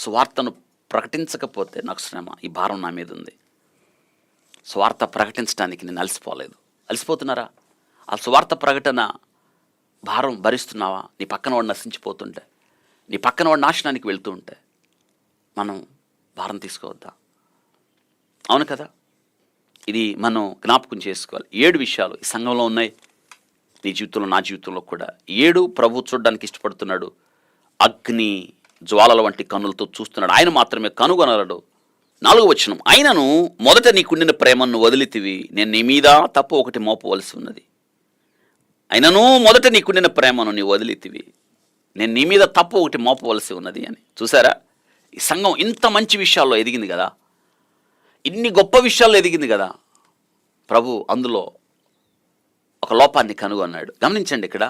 సువార్తను ప్రకటించకపోతే నాకు శ్రమ, ఈ భారం నా మీద ఉంది. సువార్త ప్రకటించడానికి నేను అలసిపోతున్నారా? ఆ సువార్త ప్రకటన భారం భరిస్తున్నావా? నీ పక్కన వాడు నశించిపోతుంటే, నీ పక్కన వాడు నాశనానికి వెళ్తూ ఉంటే మనం భారం తీసుకోవద్దా? అవును కదా. ఇది మనం జ్ఞాపకం చేసుకోవాలి. 7 విషయాలు ఈ సంఘంలో ఉన్నాయి, నీ జీవితంలో నా జీవితంలో కూడా. 7 ప్రభు చూడడానికి ఇష్టపడుతున్నాడు. అగ్ని జ్వాలల వంటి కన్నులతో చూస్తున్నాడు, ఆయన మాత్రమే కనుగొనగలడు. 4వ వచనం, అయినను మొదట నీకుండిన ప్రేమను వదిలితివి, నేను నీ మీద తప్పు ఒకటి మోపవలసి ఉన్నది. అయినను మొదట నీకుండిన ప్రేమను నీ వదిలితివి, నేను నీ మీద తప్పు ఒకటి మోపవలసి ఉన్నది అని. చూసారా, ఈ సంఘం ఇంత మంచి విషయాల్లో ఎదిగింది కదా, ఇన్ని గొప్ప విషయాల్లో ఎదిగింది కదా. ప్రభు అందులో ఒక లోపాన్ని కనుగొన్నాడు. గమనించండి, ఇక్కడ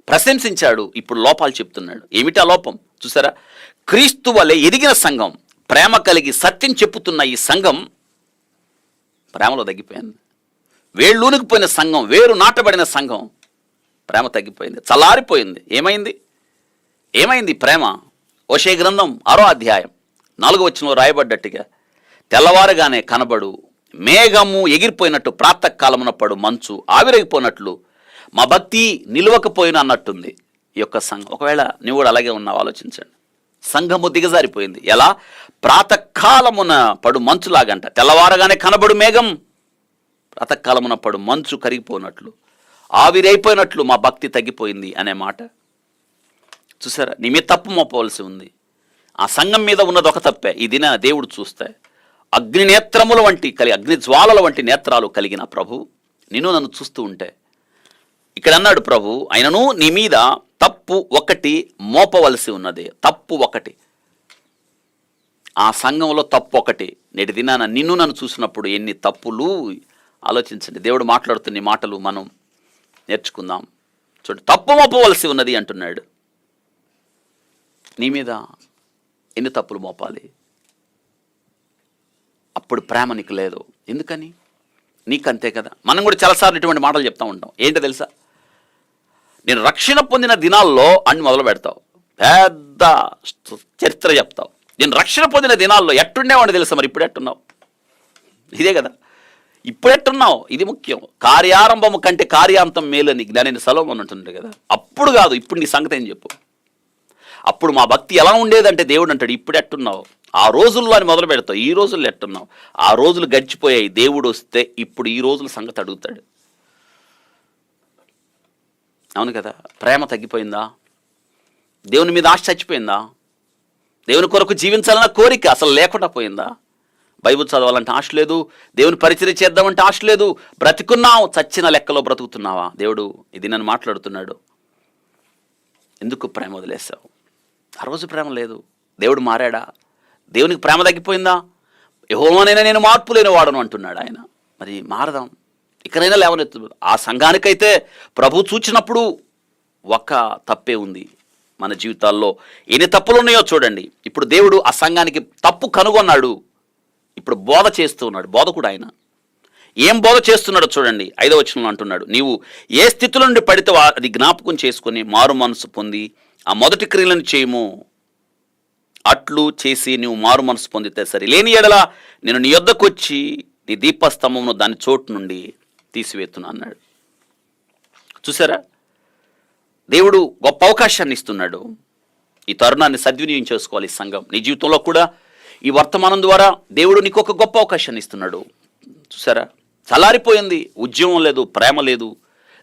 ప్రశంసించాడు, ఇప్పుడు లోపాలు చెప్తున్నాడు. ఏమిటి ఆ లోపం? చూసారా, క్రీస్తు వలె ఎదిగిన సంఘం, ప్రేమ కలిగి సత్యం చెప్పుతున్న ఈ సంఘం ప్రేమలో తగ్గిపోయింది. వేళ్ళూనికిపోయిన సంఘం, వేరు నాటబడిన సంఘం ప్రేమ తగ్గిపోయింది, చల్లారిపోయింది. ఏమైంది ప్రేమ? హోషేయ గ్రంథం 6వ అధ్యాయం 4వ వచనంలో రాయబడ్డట్టుగా, తెల్లవారుగానే కనబడు మేఘము ఎగిరిపోయినట్టు, ప్రాతకాలమున పడు మంచు ఆవిరైపోయినట్లు మా భక్తి నిలవకపోయిన అన్నట్టుంది ఈ యొక్క సంఘం. ఒకవేళ నువ్వు కూడా అలాగే ఉన్నావు, ఆలోచించండి. సంఘము దిగజారిపోయింది. ఎలా? ప్రాతకాలమున పడు మంచులాగంట. తెల్లవారగానే కనబడు మేఘం, ప్రాతకాలమున పడు మంచు కరిగిపోయినట్లు, ఆవిరైపోయినట్లు మా భక్తి తగ్గిపోయింది అనే మాట. చూసారా, నీ మీద తప్పు మోపవలసి ఉంది. ఆ సంఘం మీద ఉన్నది ఒక తప్పే. ఈ దిన దేవుడు చూస్తే అగ్ని నేత్రముల వంటి అగ్ని జ్వాలల వంటి నేత్రాలు కలిగిన ప్రభు నిన్ను నన్ను చూస్తూ ఉంటే, ఇక్కడ అన్నాడు ప్రభు, ఆయనను నీ మీద తప్పు ఒకటి మోపవలసి ఉన్నది. తప్పు ఒకటి, ఆ సంఘంలో తప్పు ఒకటి. నేటి దినాన నిన్ను నన్ను చూసినప్పుడు ఎన్ని తప్పులు ఆలోచించండి. దేవుడు మాట్లాడుతున్న మాటలు మనం నేర్చుకుందాం. చూడండి, తప్పు మోపవలసి ఉన్నది అంటున్నాడు. నీ మీద ఎన్ని తప్పులు మోపాలి? అప్పుడు ప్రేమ నీకు లేదు. ఎందుకని? నీకు అంతే కదా. మనం కూడా చాలాసార్లు ఇటువంటి మాటలు చెప్తూ ఉంటాం. ఏంటో తెలుసా, నేను రక్షణ పొందిన దినాల్లో అని మొదలు పెడతావు, పెద్ద చరిత్ర చెప్తావు. నేను రక్షణ పొందిన దినాల్లో ఎట్టుండేవాడిని తెలుసా, మరి ఇప్పుడు ఎట్టున్నావు? ఇదే కదా, ఇప్పుడు ఎట్టున్నావు? ఇది ముఖ్యం. కార్యారంభము కంటే కార్యాంతం మేలని జ్ఞాని సొలొమోను అంటుండే కదా. అప్పుడు కాదు, ఇప్పుడు నీ సంగతి ఏం చెప్పు. అప్పుడు మా భక్తి ఎలా ఉండేదంటే దేవుడు అంటాడు, ఇప్పుడు ఎట్టున్నావు? ఆ రోజుల్లో అని మొదలు పెడతావు, ఈ రోజుల్లో ఎట్టున్నావు? ఆ రోజులు గడిచిపోయాయి. దేవుడు వస్తే ఇప్పుడు ఈ రోజుల సంగతి అడుగుతాడు. అవును కదా. ప్రేమ తగ్గిపోయిందా? దేవుని మీద ఆశ చచ్చిపోయిందా? దేవుని కొరకు జీవించాలన్న కోరిక అసలు లేకుండా పోయిందా? బైబిల్ చదవాలంటే ఆశ లేదు, దేవుని పరిచర్య చేద్దామంటే ఆశ లేదు. బ్రతికున్నావు, చచ్చిన లెక్కలో బ్రతుకుతున్నావా? దేవుడు ఇది నన్ను మాట్లాడుతున్నాడు. ఎందుకు ప్రేమ వదిలేసావు? ఆ రోజు ప్రేమ లేదు. దేవుడు మారాడా? దేవునికి ప్రేమ తగ్గిపోయిందా? యెహోవానైనా నేను మార్పు లేని వాడను అంటున్నాడు ఆయన. మరి మారదాం, ఇకనైనా లేవనెత్తు. ఆ సంఘానికైతే ప్రభు చూచినప్పుడు ఒక తప్పే ఉంది. మన జీవితాల్లో ఎన్ని తప్పులు ఉన్నాయో చూడండి. ఇప్పుడు దేవుడు ఆ సంఘానికి తప్పు కనుగొన్నాడు. ఇప్పుడు బోధ చేస్తూ ఉన్నాడు. బోధకుడు ఆయన. ఏం బోధ చేస్తున్నాడో చూడండి. 5వ వచనంలో అంటున్నాడు, నీవు ఏ స్థితిలో నుండి పడితే అది జ్ఞాపకం చేసుకుని మారు మనసు పొంది ఆ మొదటి క్రియలను చేయము. అట్లు చేసి నువ్వు మారు మనసు పొందితే సరే, లేని ఎడల నేను నీ యొద్దకు వచ్చి నీ దీపస్తంభమును దాని చోటు నుండి తీసివేస్తున్నా అన్నాడు. చూసారా, దేవుడు గొప్ప అవకాశాన్ని ఇస్తున్నాడు. ఈ తరుణాన్ని సద్వినియోగం చేసుకోవాలి. ఈ సంఘం నీ జీవితంలో కూడా ఈ వర్తమానం ద్వారా దేవుడు నీకు ఒక గొప్ప అవకాశాన్ని ఇస్తున్నాడు. చూసారా, చల్లారిపోయింది. ఉద్యమం లేదు, ప్రేమ లేదు,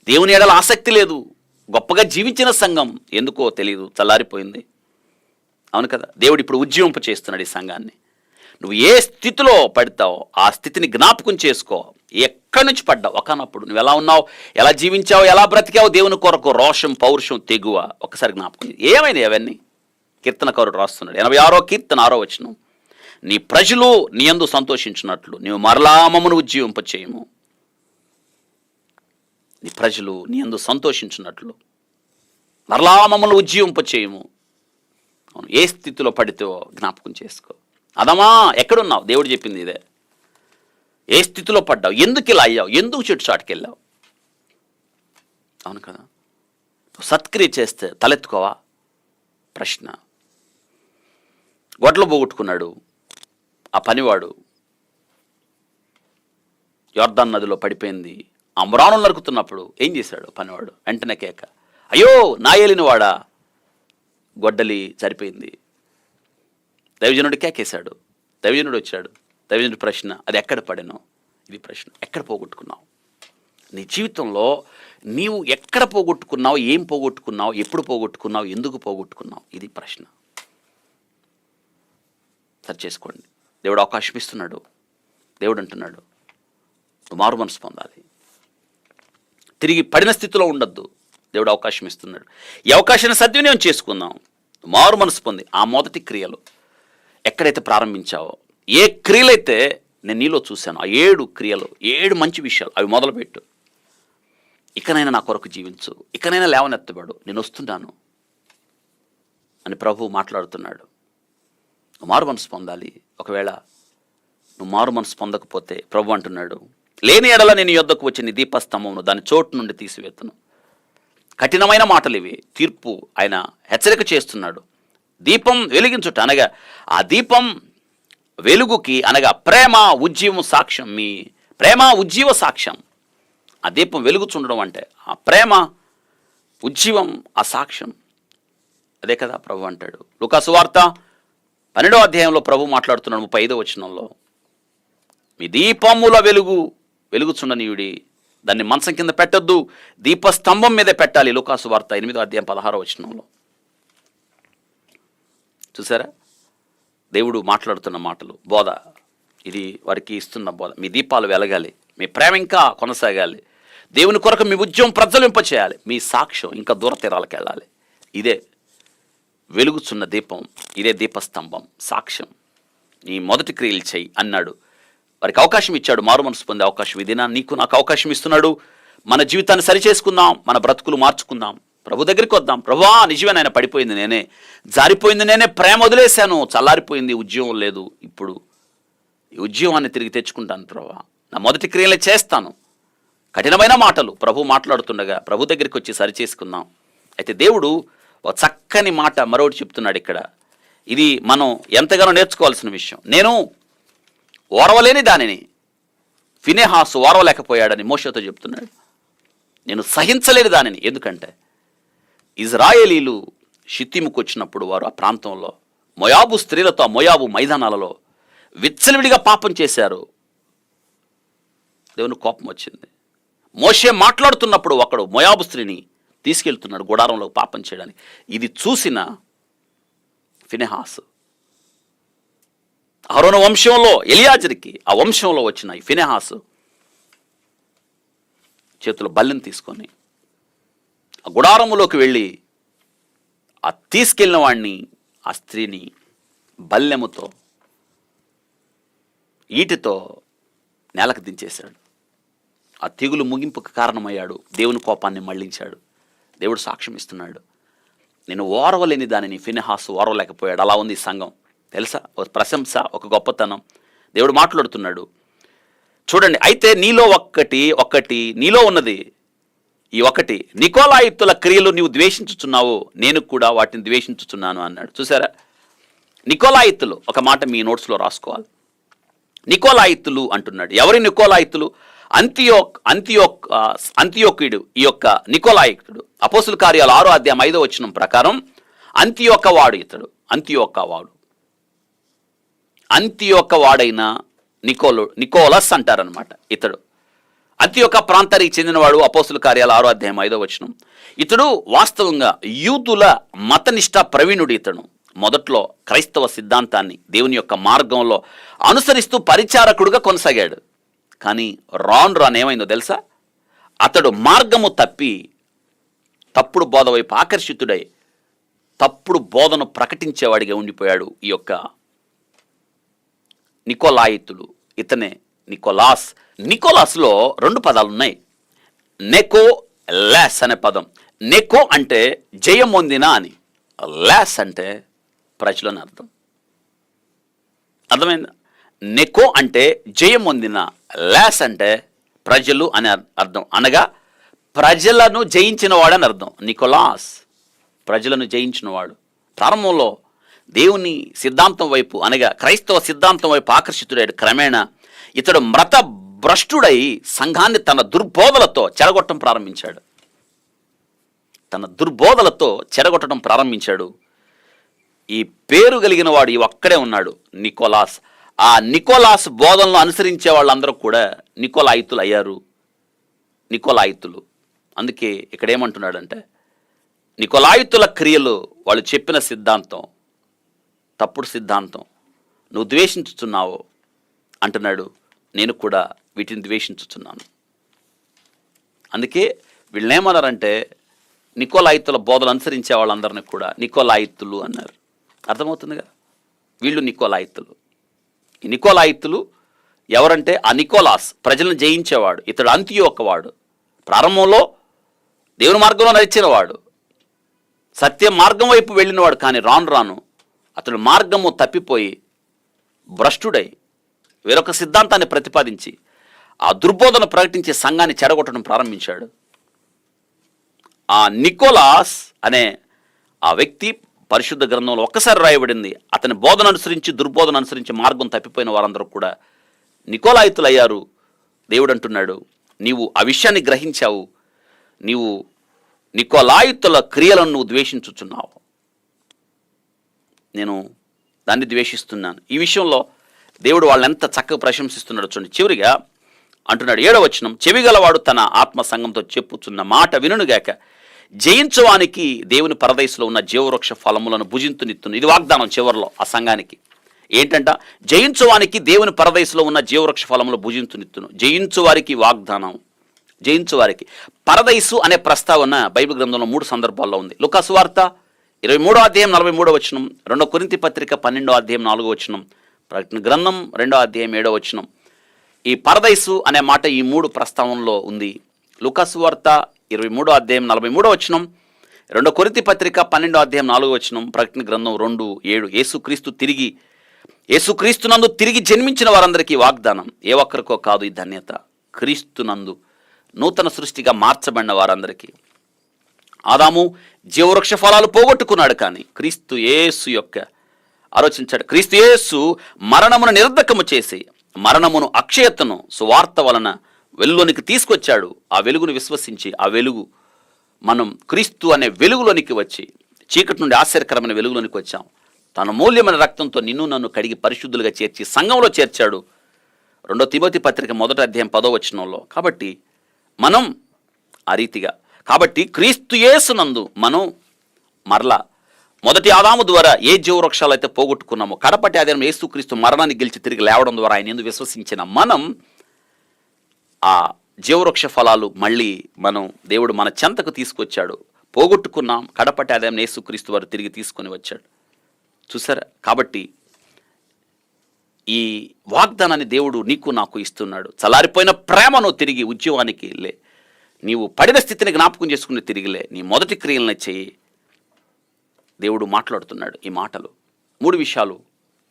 దేవుని ఎడల ఆసక్తి లేదు. గొప్పగా జీవించిన సంఘం ఎందుకో తెలియదు, చల్లారిపోయింది. అవును కదా. దేవుడు ఇప్పుడు ఉజ్జీవింప చేస్తున్నాడు ఈ సంఘాన్ని. నువ్వు ఏ స్థితిలో పడతావో ఆ స్థితిని జ్ఞాపకం చేసుకో. ఎక్కడి నుంచి పడ్డావు? ఒకనప్పుడు నువ్వు ఎలా ఉన్నావు, ఎలా జీవించావు, ఎలా బ్రతికావు, దేవుని కొరకు రోషం, పౌరుషం, తెగువ ఒకసారి జ్ఞాపకం. ఏమైంది అవన్నీ? కీర్తనకారుడు రాస్తున్నాడు 86వ కీర్తన 6వ వచనం, నీ ప్రజలు నీ యందు సంతోషించినట్లు నీవు మరలా మమ్మను ఉజ్జీవింప చేయము. నీ ప్రజలు నీ యందు సంతోషించినట్లు మరలా మమ్మల్ని ఉజ్జీవింప చేయము. అవును, ఏ స్థితిలో పడితే జ్ఞాపకం చేసుకో. అదమా ఎక్కడున్నావు? దేవుడు చెప్పింది ఇదే. ఏ స్థితిలో పడ్డావు? ఎందుకు ఇలా అయ్యావు? ఎందుకు చెట్టు చాటుకు వెళ్ళావు? అవును కదా. సత్క్రియ చేస్తే తలెత్తుకోవా? ప్రశ్న. గొడ్లు పోగొట్టుకున్నాడు. ఆ పనివాడు యొర్దాను నదిలో పడిపోయింది. ఆ మ్రాణులు నరుకుతున్నప్పుడు ఏం చేశాడు పనివాడు? వెంటనే కేక, అయ్యో నా ఏలినవాడా, గొడ్డలి సరిపోయింది. దైవజనుడు కేకేశాడు. దైవజనుడు వచ్చాడు. దైవజనుడి ప్రశ్న, అది ఎక్కడ పడినో? ఇది ప్రశ్న, ఎక్కడ పోగొట్టుకున్నావు? నీ జీవితంలో నీవు ఎక్కడ పోగొట్టుకున్నావు, ఏం పోగొట్టుకున్నావు, ఎప్పుడు పోగొట్టుకున్నావు, ఎందుకు పోగొట్టుకున్నావు? ఇది ప్రశ్న. సరి చేసుకోండి. దేవుడు అవకాశం ఇస్తున్నాడు. దేవుడు అంటున్నాడు, నువ్వు మారు మనసు పొందాలి, తిరిగి పడిన స్థితిలో ఉండొద్దు. దేవుడు అవకాశం ఇస్తున్నాడు. ఈ అవకాశాన్ని సద్వినియోగం చేసుకుందాం. మారు మనసు పొంది ఆ మొదటి క్రియలు ఎక్కడైతే ప్రారంభించావో, ఏ క్రియలైతే నేను నీలో చూశాను, ఆ 7 క్రియలు, 7 మంచి విషయాలు, అవి మొదలుపెట్టు. ఇకనైనా నా కొరకు జీవించు, ఇకనైనా లేవనెత్తబడు, నేను వస్తున్నాను అని ప్రభువు మాట్లాడుతున్నాడు. నువ్వు మారు మనసు పొందాలి. ఒకవేళ నువ్వు మారు మనసు పొందకపోతే ప్రభు అంటున్నాడు, లేని ఎడల నేను యొద్దకు వచ్చి నీ దీపస్తంభమును దాని చోటు నుండి తీసివేతును. కఠినమైన మాటలు ఇవి. తీర్పు ఆయన హెచ్చరిక చేస్తున్నాడు. దీపం వెలిగించుట అనగా ఆ దీపం వెలుగుకి అనగా ప్రేమ ఉజ్జీవం సాక్ష్యం. మీ ప్రేమ ఉజ్జీవ సాక్ష్యం. ఆ దీపం వెలుగుచుండడం అంటే ఆ ప్రేమ ఉజ్జీవం, ఆ సాక్ష్యం. అదే కదా ప్రభు అంటాడు. లూకా సువార్త 12వ అధ్యాయంలో ప్రభు మాట్లాడుతున్నాడు 35వ వచనంలో, మీ దీపముల వెలుగుచుండనీయుడి, దాన్ని మంచం కింద పెట్టొద్దు, దీపస్తంభం మీదే పెట్టాలి. లూకా సువార్త 8వ అధ్యాయం 16వ వచనంలో. చూసారా దేవుడు మాట్లాడుతున్న మాటలు, బోధ. ఇది వారికి ఇస్తున్న బోధ. మీ దీపాలు వెలగాలి, మీ ప్రేమ ఇంకా కొనసాగాలి, దేవుని కొరకు మీ ఉద్యమం ప్రజ్వలింపచేయాలి, మీ సాక్ష్యం ఇంకా దూర తీరాలకు వెళ్ళాలి. ఇదే వెలుగుచున్న దీపం, ఇదే దీపస్తంభం, సాక్ష్యం. నీ మొదటి క్రియలు చెయ్యి అన్నాడు. వారికి అవకాశం ఇచ్చాడు, మారు మనసు పొందే అవకాశం. ఇదినా నీకు నాకు అవకాశం ఇస్తున్నాడు. మన జీవితాన్ని సరిచేసుకుందాం, మన బ్రతుకులు మార్చుకుందాం, ప్రభు దగ్గరికి వద్దాం. ప్రభువా నిజమే, నాయన పడిపోయింది నేనే, జారిపోయింది నేనే, ప్రేమ వదిలేశాను, చల్లారిపోయింది, ఉద్యోగం లేదు, ఇప్పుడు ఈ ఉద్యోగాన్ని తిరిగి తెచ్చుకుంటాను ప్రభువా, నా మొదటి క్రియలే చేస్తాను. కఠినమైన మాటలు ప్రభు మాట్లాడుతుండగా ప్రభు దగ్గరికి వచ్చి సరిచేసుకుందాం. అయితే దేవుడు ఒక చక్కని మాట మరొకటి చెప్తున్నాడు ఇక్కడ. ఇది మనం ఎంతగానో నేర్చుకోవాల్సిన విషయం. నేను ఓర్వలేని దానిని ఫినెహాసు ఓర్వలేకపోయాడని మోషేతో చెప్తున్నాడు. నేను సహించలేని దానిని. ఎందుకంటే ఇజ్రాయేలీలు షిత్తీముకు వచ్చినప్పుడు వారు ఆ ప్రాంతంలో మోయాబు స్త్రీలతో ఆ మోయాబు మైదానాలలో విచ్చలవిడిగా పాపం చేశారు. దేవుని కోపం వచ్చింది. మోషే మాట్లాడుతున్నప్పుడు ఒకడు మోయాబు స్త్రీని తీసుకెళ్తున్నాడు గుడారంలో పాపం చేయడానికి. ఇది చూసిన ఫినెహాసు, అహరోను వంశంలో ఎలియాజరికి ఆ వంశంలో వచ్చిన ఈ ఫినెహాసు చేతిలో బల్లెం తీసుకొని ఆ గుడారములోకి వెళ్ళి ఆ తీసుకెళ్ళిన వాడిని, ఆ స్త్రీని బల్లెముతో ఈటితో నేలకు దించేశాడు. ఆ తెగులు ముగింపుకు కారణమయ్యాడు. దేవుని కోపాన్ని మళ్లించాడు. దేవుడు సాక్ష్యం ఇస్తున్నాడు. నేను ఓర్వలేని దానిని ఫినెహాసు ఓర్వలేకపోయాడు. అలా ఉంది ఈ సంఘం. తెలుసా, ఒక ప్రశంస, ఒక గొప్పతనం. దేవుడు మాట్లాడుతున్నాడు. చూడండి, అయితే నీలో ఒక్కటి నీలో ఉన్నది ఈ ఒకటి, నికోలాయిత్తుల క్రియలు నీవు ద్వేషించుచున్నావు, నేను కూడా వాటిని ద్వేషించుచున్నాను అన్నాడు. చూసారా, నికోలాయిత్తులు, ఒక మాట మీ నోట్స్లో రాసుకోవాలి. నికోలాయిత్తులు అంటున్నాడు. ఎవరి నికోలాయిత్తులు? అంతియోకుడు. ఈ యొక్క నికోలాయితుడు అపోస్తుల కార్యాలు 6వ అధ్యాయం 5వ వచనం ప్రకారం అంతియోకవాడు ఇతడు. అంతియోకవాడైన నికోలస్ అంటారనమాట ఇతడు. అంతియోక ప్రాంతానికి చెందినవాడు. అపోస్తుల కార్యాలు 6వ అధ్యాయం 5వ వచనం. ఇతడు వాస్తవంగా యూదుల మతనిష్ట ప్రవీణుడు. ఇతడు మొదట్లో క్రైస్తవ సిద్ధాంతాన్ని దేవుని యొక్క మార్గంలో అనుసరిస్తూ పరిచారకుడుగా కొనసాగాడు. కానీ రాను ఏమైందో తెలుసా, అతడు మార్గము తప్పి తప్పుడు బోధ వైపు ఆకర్షితుడై తప్పుడు బోధను ప్రకటించేవాడిగా ఉండిపోయాడు ఈ యొక్క నికోలాయితులు. ఇతనే నికోలాస్. నికోలాస్లో 2 పదాలు ఉన్నాయి. నెకో, లాస్ అనే పదం. నెకో అంటే జయం పొందిన అని, లాస్ అంటే ప్రజలని అర్థం. అర్థమైందా? నెకో అంటే జయం పొందిన, లాస్ అంటే ప్రజలు అని అర్థం. అనగా ప్రజలను జయించిన వాడని అర్థం. నికోలాస్ ప్రజలను జయించినవాడు. ప్రారంభంలో దేవుని సిద్ధాంతం వైపు అనగా క్రైస్తవ సిద్ధాంతం వైపు ఆకర్షితుడాడు. క్రమేణా ఇతడు మత భ్రష్టుడై సంఘాన్ని తన దుర్బోధలతో చెడగొట్టడం ప్రారంభించాడు. ఈ పేరు కలిగిన వాడు ఈ ఒక్కడే ఉన్నాడు, నికోలాస్. ఆ నికోలాస్ బోధనలు అనుసరించే వాళ్ళందరూ కూడా నికోలాయితులు అయ్యారు. అందుకే ఇక్కడ ఏమంటున్నాడంటే, నికోలాయితుల క్రియలు, వాళ్ళు చెప్పిన సిద్ధాంతం తప్పుడు సిద్ధాంతం, నువ్వు ద్వేషించుతున్నావు అంటున్నాడు. నేను కూడా వీటిని ద్వేషించుతున్నాను. అందుకే వీళ్ళేమన్నారంటే, నికోలాయితుల బోధలు అనుసరించే వాళ్ళందరినీ కూడా నికోలాయితులు అన్నారు. అర్థమవుతుందిగా, వీళ్ళు నికోలాయితులు. ఈ నికోలాయితులు ఎవరంటే, ఆ నికోలాస్ ప్రజలను జయించేవాడు. ఇతడు అంతియోకవాడు. ప్రారంభంలో దేవుని మార్గంలో నడిచినవాడు, సత్య మార్గం వైపు వెళ్ళినవాడు. కానీ రాను రాను అతడు మార్గము తప్పిపోయి భ్రష్టుడై వేరొక సిద్ధాంతాన్ని ప్రతిపాదించి ఆ దుర్బోధన ప్రకటించే సంఘాన్ని చెడగొట్టడం ప్రారంభించాడు. ఆ నికోలాస్ అనే ఆ వ్యక్తి పరిశుద్ధ గ్రంథంలో ఒక్కసారి రాయబడింది. అతని బోధన అనుసరించి దుర్బోధన అనుసరించి మార్గం తప్పిపోయిన వారందరూ కూడా నికోలాయితులు అయ్యారు. దేవుడు అంటున్నాడు, నీవు ఆ విషయాన్ని గ్రహించావు, నీవు నికోలాయితుల క్రియలను నువ్వు ద్వేషించుచున్నావు, నేను దాన్ని ద్వేషిస్తున్నాను. ఈ విషయంలో దేవుడు వాళ్ళని ఎంత చక్కగా ప్రశంసిస్తున్నాడు చూడండి. చివరిగా అంటున్నాడు 7వ వచనం, చెవిగలవాడు తన ఆత్మ సంఘంతో చెప్పుచున్న మాట వినుగాక, జయించువానికి దేవుని పరదైసులో ఉన్న జీవవృక్ష ఫలములను భుజింతునిత్తును. ఇది వాగ్దానం చివరిలో ఆ సంఘానికి ఏంటంట, జయించువానికి దేవుని పరదైసులో ఉన్న జీవవృక్ష ఫలములు భుజింతునిత్తును. జయించువారికి వాగ్దానం, జయించువారికి. పరదైసు అనే ప్రస్తావన బైబిల్ గ్రంథంలో 3 సందర్భాల్లో ఉంది. లూకా సువార్త 23వ అధ్యాయం 43వ వచనం, 2 కొరింథీ పత్రిక 12వ అధ్యాయం 4వ వచనం, ప్రకటన గ్రంథం 2వ అధ్యాయం 7వ వచనం. ఈ పరదైసు అనే మాట ఈ 3 ప్రస్తావనలో ఉంది. లూకా సువార్త 23వ అధ్యాయం 43వ వచనం, 2 కొరింథీ పత్రిక 12వ అధ్యాయం 4వ వచనం, ప్రకటన గ్రంథం 2:7. యేసుక్రీస్తునందు తిరిగి జన్మించిన వారందరికీ వాగ్దానం. ఏ ఒక్కరికో కాదు ఈ ధన్యత, క్రీస్తునందు నూతన సృష్టిగా మార్చబడిన వారందరికీ. ఆదాము జీవవృక్ష ఫలాలు పోగొట్టుకున్నాడు, కానీ క్రీస్తు యేసు యొక్క ఆలోచించాడు. క్రీస్తు యేసు మరణమును నిర్ధకము చేసి మరణమును అక్షయతను సువార్త వలన వెలుగులోనికి తీసుకొచ్చాడు. ఆ వెలుగును విశ్వసించి ఆ వెలుగు మనం క్రీస్తు అనే వెలుగులోనికి వచ్చి చీకటి నుండి ఆశ్చర్యకరమైన వెలుగులోనికి వచ్చాం. తన మూల్యమైన రక్తంతో నిన్ను నన్ను కడిగి పరిశుద్ధులుగా చేర్చి సంఘంలో చేర్చాడు. 2 తిమోతి పత్రిక 1వ అధ్యాయం 10వ వచనంలో. కాబట్టి మనం ఆ రీతిగా, కాబట్టి క్రీస్తు యేసునందు మనం మరలా మొదటి ఆదాము ద్వారా ఏ జీవవృక్షాలు అయితే పోగొట్టుకున్నామో, కడపటి ఆధారం యేసుక్రీస్తు మరణాన్ని గెలిచి తిరిగి లేవడం ద్వారా ఆయన యందు విశ్వసించిన మనం ఆ జీవవృక్ష ఫలాలు మళ్ళీ దేవుడు మన చెంతకు తీసుకొచ్చాడు. పోగొట్టుకున్నాం, కడపటి ఆధారం యేసుక్రీస్తు వారు తిరిగి తీసుకొని వచ్చాడు. చూసారా? కాబట్టి ఈ వాగ్దానాన్ని దేవుడు నీకు నాకు ఇస్తున్నాడు. చల్లారిపోయిన ప్రేమను తిరిగి ఉద్యమానికి లే, నీవు పడిన స్థితిని జ్ఞాపకం చేసుకుని తిరిగిలే, నీ మొదటి క్రియలను చేయి. దేవుడు మాట్లాడుతున్నాడు ఈ మాటలు. 3 విషయాలు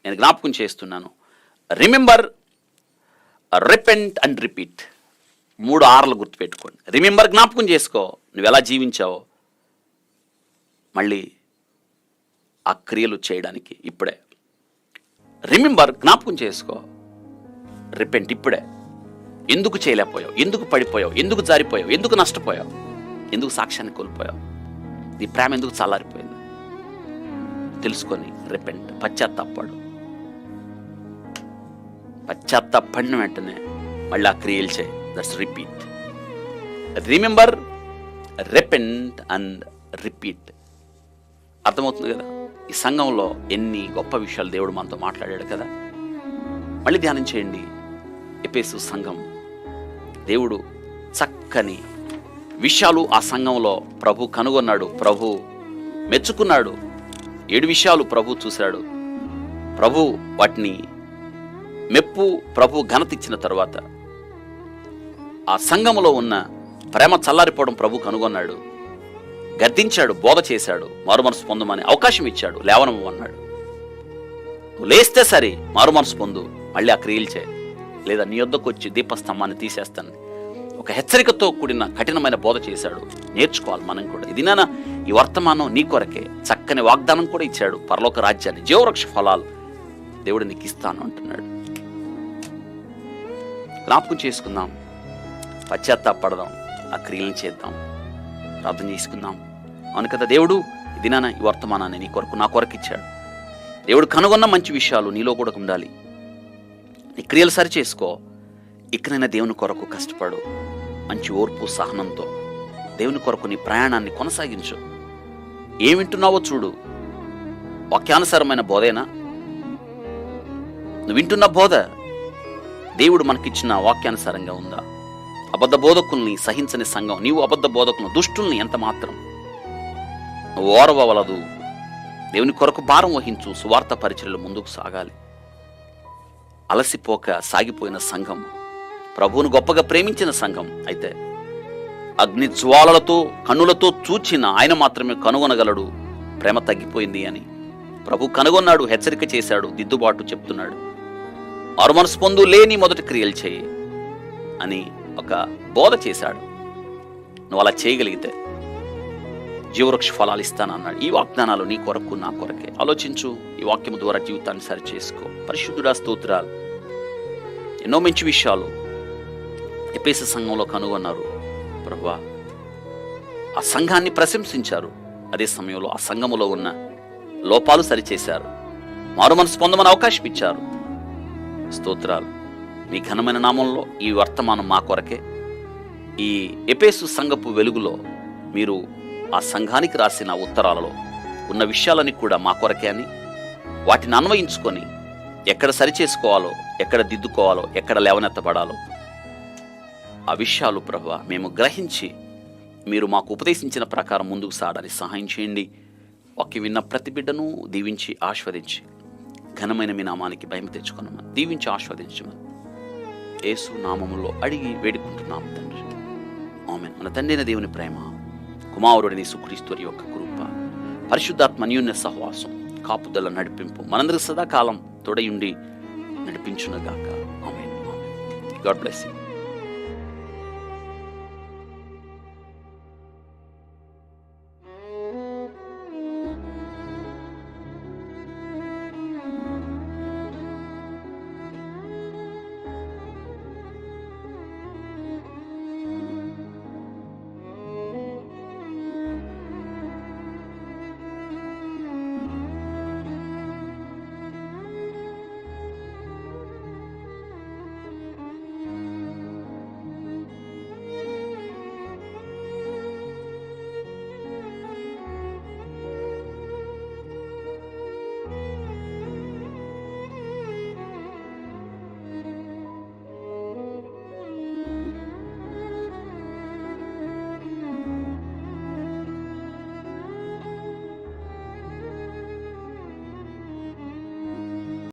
నేను జ్ఞాపకం చేస్తున్నాను. Remember, repent and repeat. 3 Rలు గుర్తుపెట్టుకోండి. రిమెంబర్, జ్ఞాపకం చేసుకో నువ్వు ఎలా జీవించావో, మళ్ళీ ఆ క్రియలు చేయడానికి ఇప్పుడే. రిమెంబర్, జ్ఞాపకం చేసుకో. రిపెంట్, ఇప్పుడే. ఎందుకు చేయలేకపోయావు, ఎందుకు పడిపోయావు, ఎందుకు జారిపోయావు, ఎందుకు నష్టపోయావు, ఎందుకు సాక్ష్యాన్ని కోల్పోయావు, నీ ప్రేమ ఎందుకు చల్లారిపోయింది తెలుసుకొని రిపెంట్, పశ్చాత్తాపడు. పశ్చాత్తాపడిన వెంటనే మళ్ళీ ఆ క్రియలు చేయి. That's repeat. Remember, repent and repeat. అర్థమవుతుంది కదా? ఈ సంఘంలో ఎన్ని గొప్ప విషయాలు దేవుడు మనతో మాట్లాడాడు కదా. మళ్ళీ ధ్యానం చేయండి. ఎఫెసు సంఘం, దేవుడు చక్కని విషయాలు ఆ సంఘంలో ప్రభు కనుగొన్నాడు, ప్రభు మెచ్చుకున్నాడు. 7 విషయాలు ప్రభు చూశాడు. ప్రభు వాటిని మెప్పు, ప్రభు ఘనత ఇచ్చిన తర్వాత ఆ సంఘములో ఉన్న ప్రేమ చల్లారిపోవడం ప్రభు కనుగొన్నాడు. గద్దించాడు, బోధ చేశాడు, మారు మనసు పొందమని అవకాశం ఇచ్చాడు, లేవనము అన్నాడు. నువ్వు లేస్తే సరే, మారు మనసు పొందు, మళ్ళీ ఆ క్రియలు చేయి, లేదా నీ యొద్దకు వచ్చి దీపస్తంభాన్ని తీసేస్తాను. ఒక హెచ్చరికతో కూడిన కఠినమైన బోధ చేశాడు. నేర్చుకోవాలి మనం కూడా. ఇది నాన్న ఈ వర్తమానం నీ కొరకే. చక్కని వాగ్దానం కూడా ఇచ్చాడు, పరలోక రాజ్యాన్ని, జీవవృక్ష ఫలాలు దేవుడు నీకు ఇస్తాను అంటున్నాడు. జ్ఞాపకం చేసుకుందాం, పశ్చాత్తాపడదాం, ఆ క్రియలను చేద్దాం, ప్రార్థన చేసుకుందాం. అవును కదా, దేవుడు ఇది నాన్న ఈ వర్తమానాన్ని నీ కొరకు నా కొరకు ఇచ్చాడు. దేవుడు కనుగొన్న మంచి విషయాలు నీలో కూడా ఉండాలి. నీ క్రియలు సరి చేసుకో. ఇక్కడైనా దేవుని కొరకు కష్టపడు, మంచి ఓర్పు సహనంతో దేవుని కొరకు నీ ప్రయాణాన్ని కొనసాగించు. ఏం వింటున్నావో చూడు, వాక్యానుసారమైన బోధేనా? నువ్వు వింటున్న బోధ దేవుడు మనకిచ్చిన వాక్యానుసారంగా ఉందా? అబద్ధ బోధకుల్ని సహించని సంఘం, నీవు అబద్ధ బోధకులను, దుష్టుల్ని ఎంత మాత్రం నువ్వు ఓరవలదు. దేవుని కొరకు భారం వహించు, సువార్త పరిచర్యలు ముందుకు సాగాలి. అలసిపోక సాగిపోయిన సంఘం, ప్రభువును గొప్పగా ప్రేమించిన సంఘం అయితే అగ్ని జ్వాలలతో కన్నులతో చూచిన ఆయన మాత్రమే కనుగొనగలడు ప్రేమ తగ్గిపోయింది అని. ప్రభు కనుగొన్నాడు, హెచ్చరిక చేశాడు, దిద్దుబాటు చెప్తున్నాడు. మారుమనసు పొందు, లేని మొదటి క్రియలు చేయి అని ఒక బోధ చేశాడు. నువ్వు అలా చేయగలిగితే జీవవృక్ష ఫలాలు ఇస్తానన్నాడు. ఈ వాగ్దానాలు నీ కొరకు నా కొరకే. ఆలోచించు, ఈ వాక్యము ద్వారా జీవితాన్ని సరి చేసుకో. పరిశుద్ధుడా స్తోత్రాలు. ఎన్నో మంచి విషయాలు ఎఫెసు సంఘంలో కనుగొన్నారు ప్రభువా. ఆ సంఘాన్ని ప్రశంసించారు, అదే సమయంలో ఆ సంఘములో ఉన్న లోపాలు సరిచేశారు, మారు మనసు పొందమని అవకాశం ఇచ్చారు. స్తోత్రాలు. మీ ఘనమైన నామంలో ఈ వర్తమానం మా కొరకే. ఈ ఎఫెసు సంఘపు వెలుగులో మీరు ఆ సంఘానికి రాసిన ఉత్తరాలలో ఉన్న విషయాలని కూడా మా కొరకే అని వాటిని అన్వయించుకొని ఎక్కడ సరిచేసుకోవాలో, ఎక్కడ దిద్దుకోవాలో, ఎక్కడ లేవనెత్తబడాలో ఆ విషయాలు ప్రభువా మేము గ్రహించి మీరు మాకు ఉపదేశించిన ప్రకారం ముందుకు సాగడానికి సహాయం చేయండి. వాక్యం విన్న ప్రతి బిడ్డను దీవించి ఆస్వాదించి ఘనమైన మీ నామానికి భయం తెచ్చుకున్నామని దీవించి ఆస్వాదించమని యేసు నామములో అడిగి వేడుకుంటున్నాము తండ్రి. ఆమేన్. మన తండ్రైన దేవుని ప్రేమ, కుమారుడిని యేసుక్రీస్తు యొక్క కృప, పరిశుద్ధాత్మ అన్యోన్య సహవాసం, కాపుదల నడిపింపు మనందరికి సదాకాలం తోడయుండి నడిపించునుగాక. ఆమేన్. God bless you.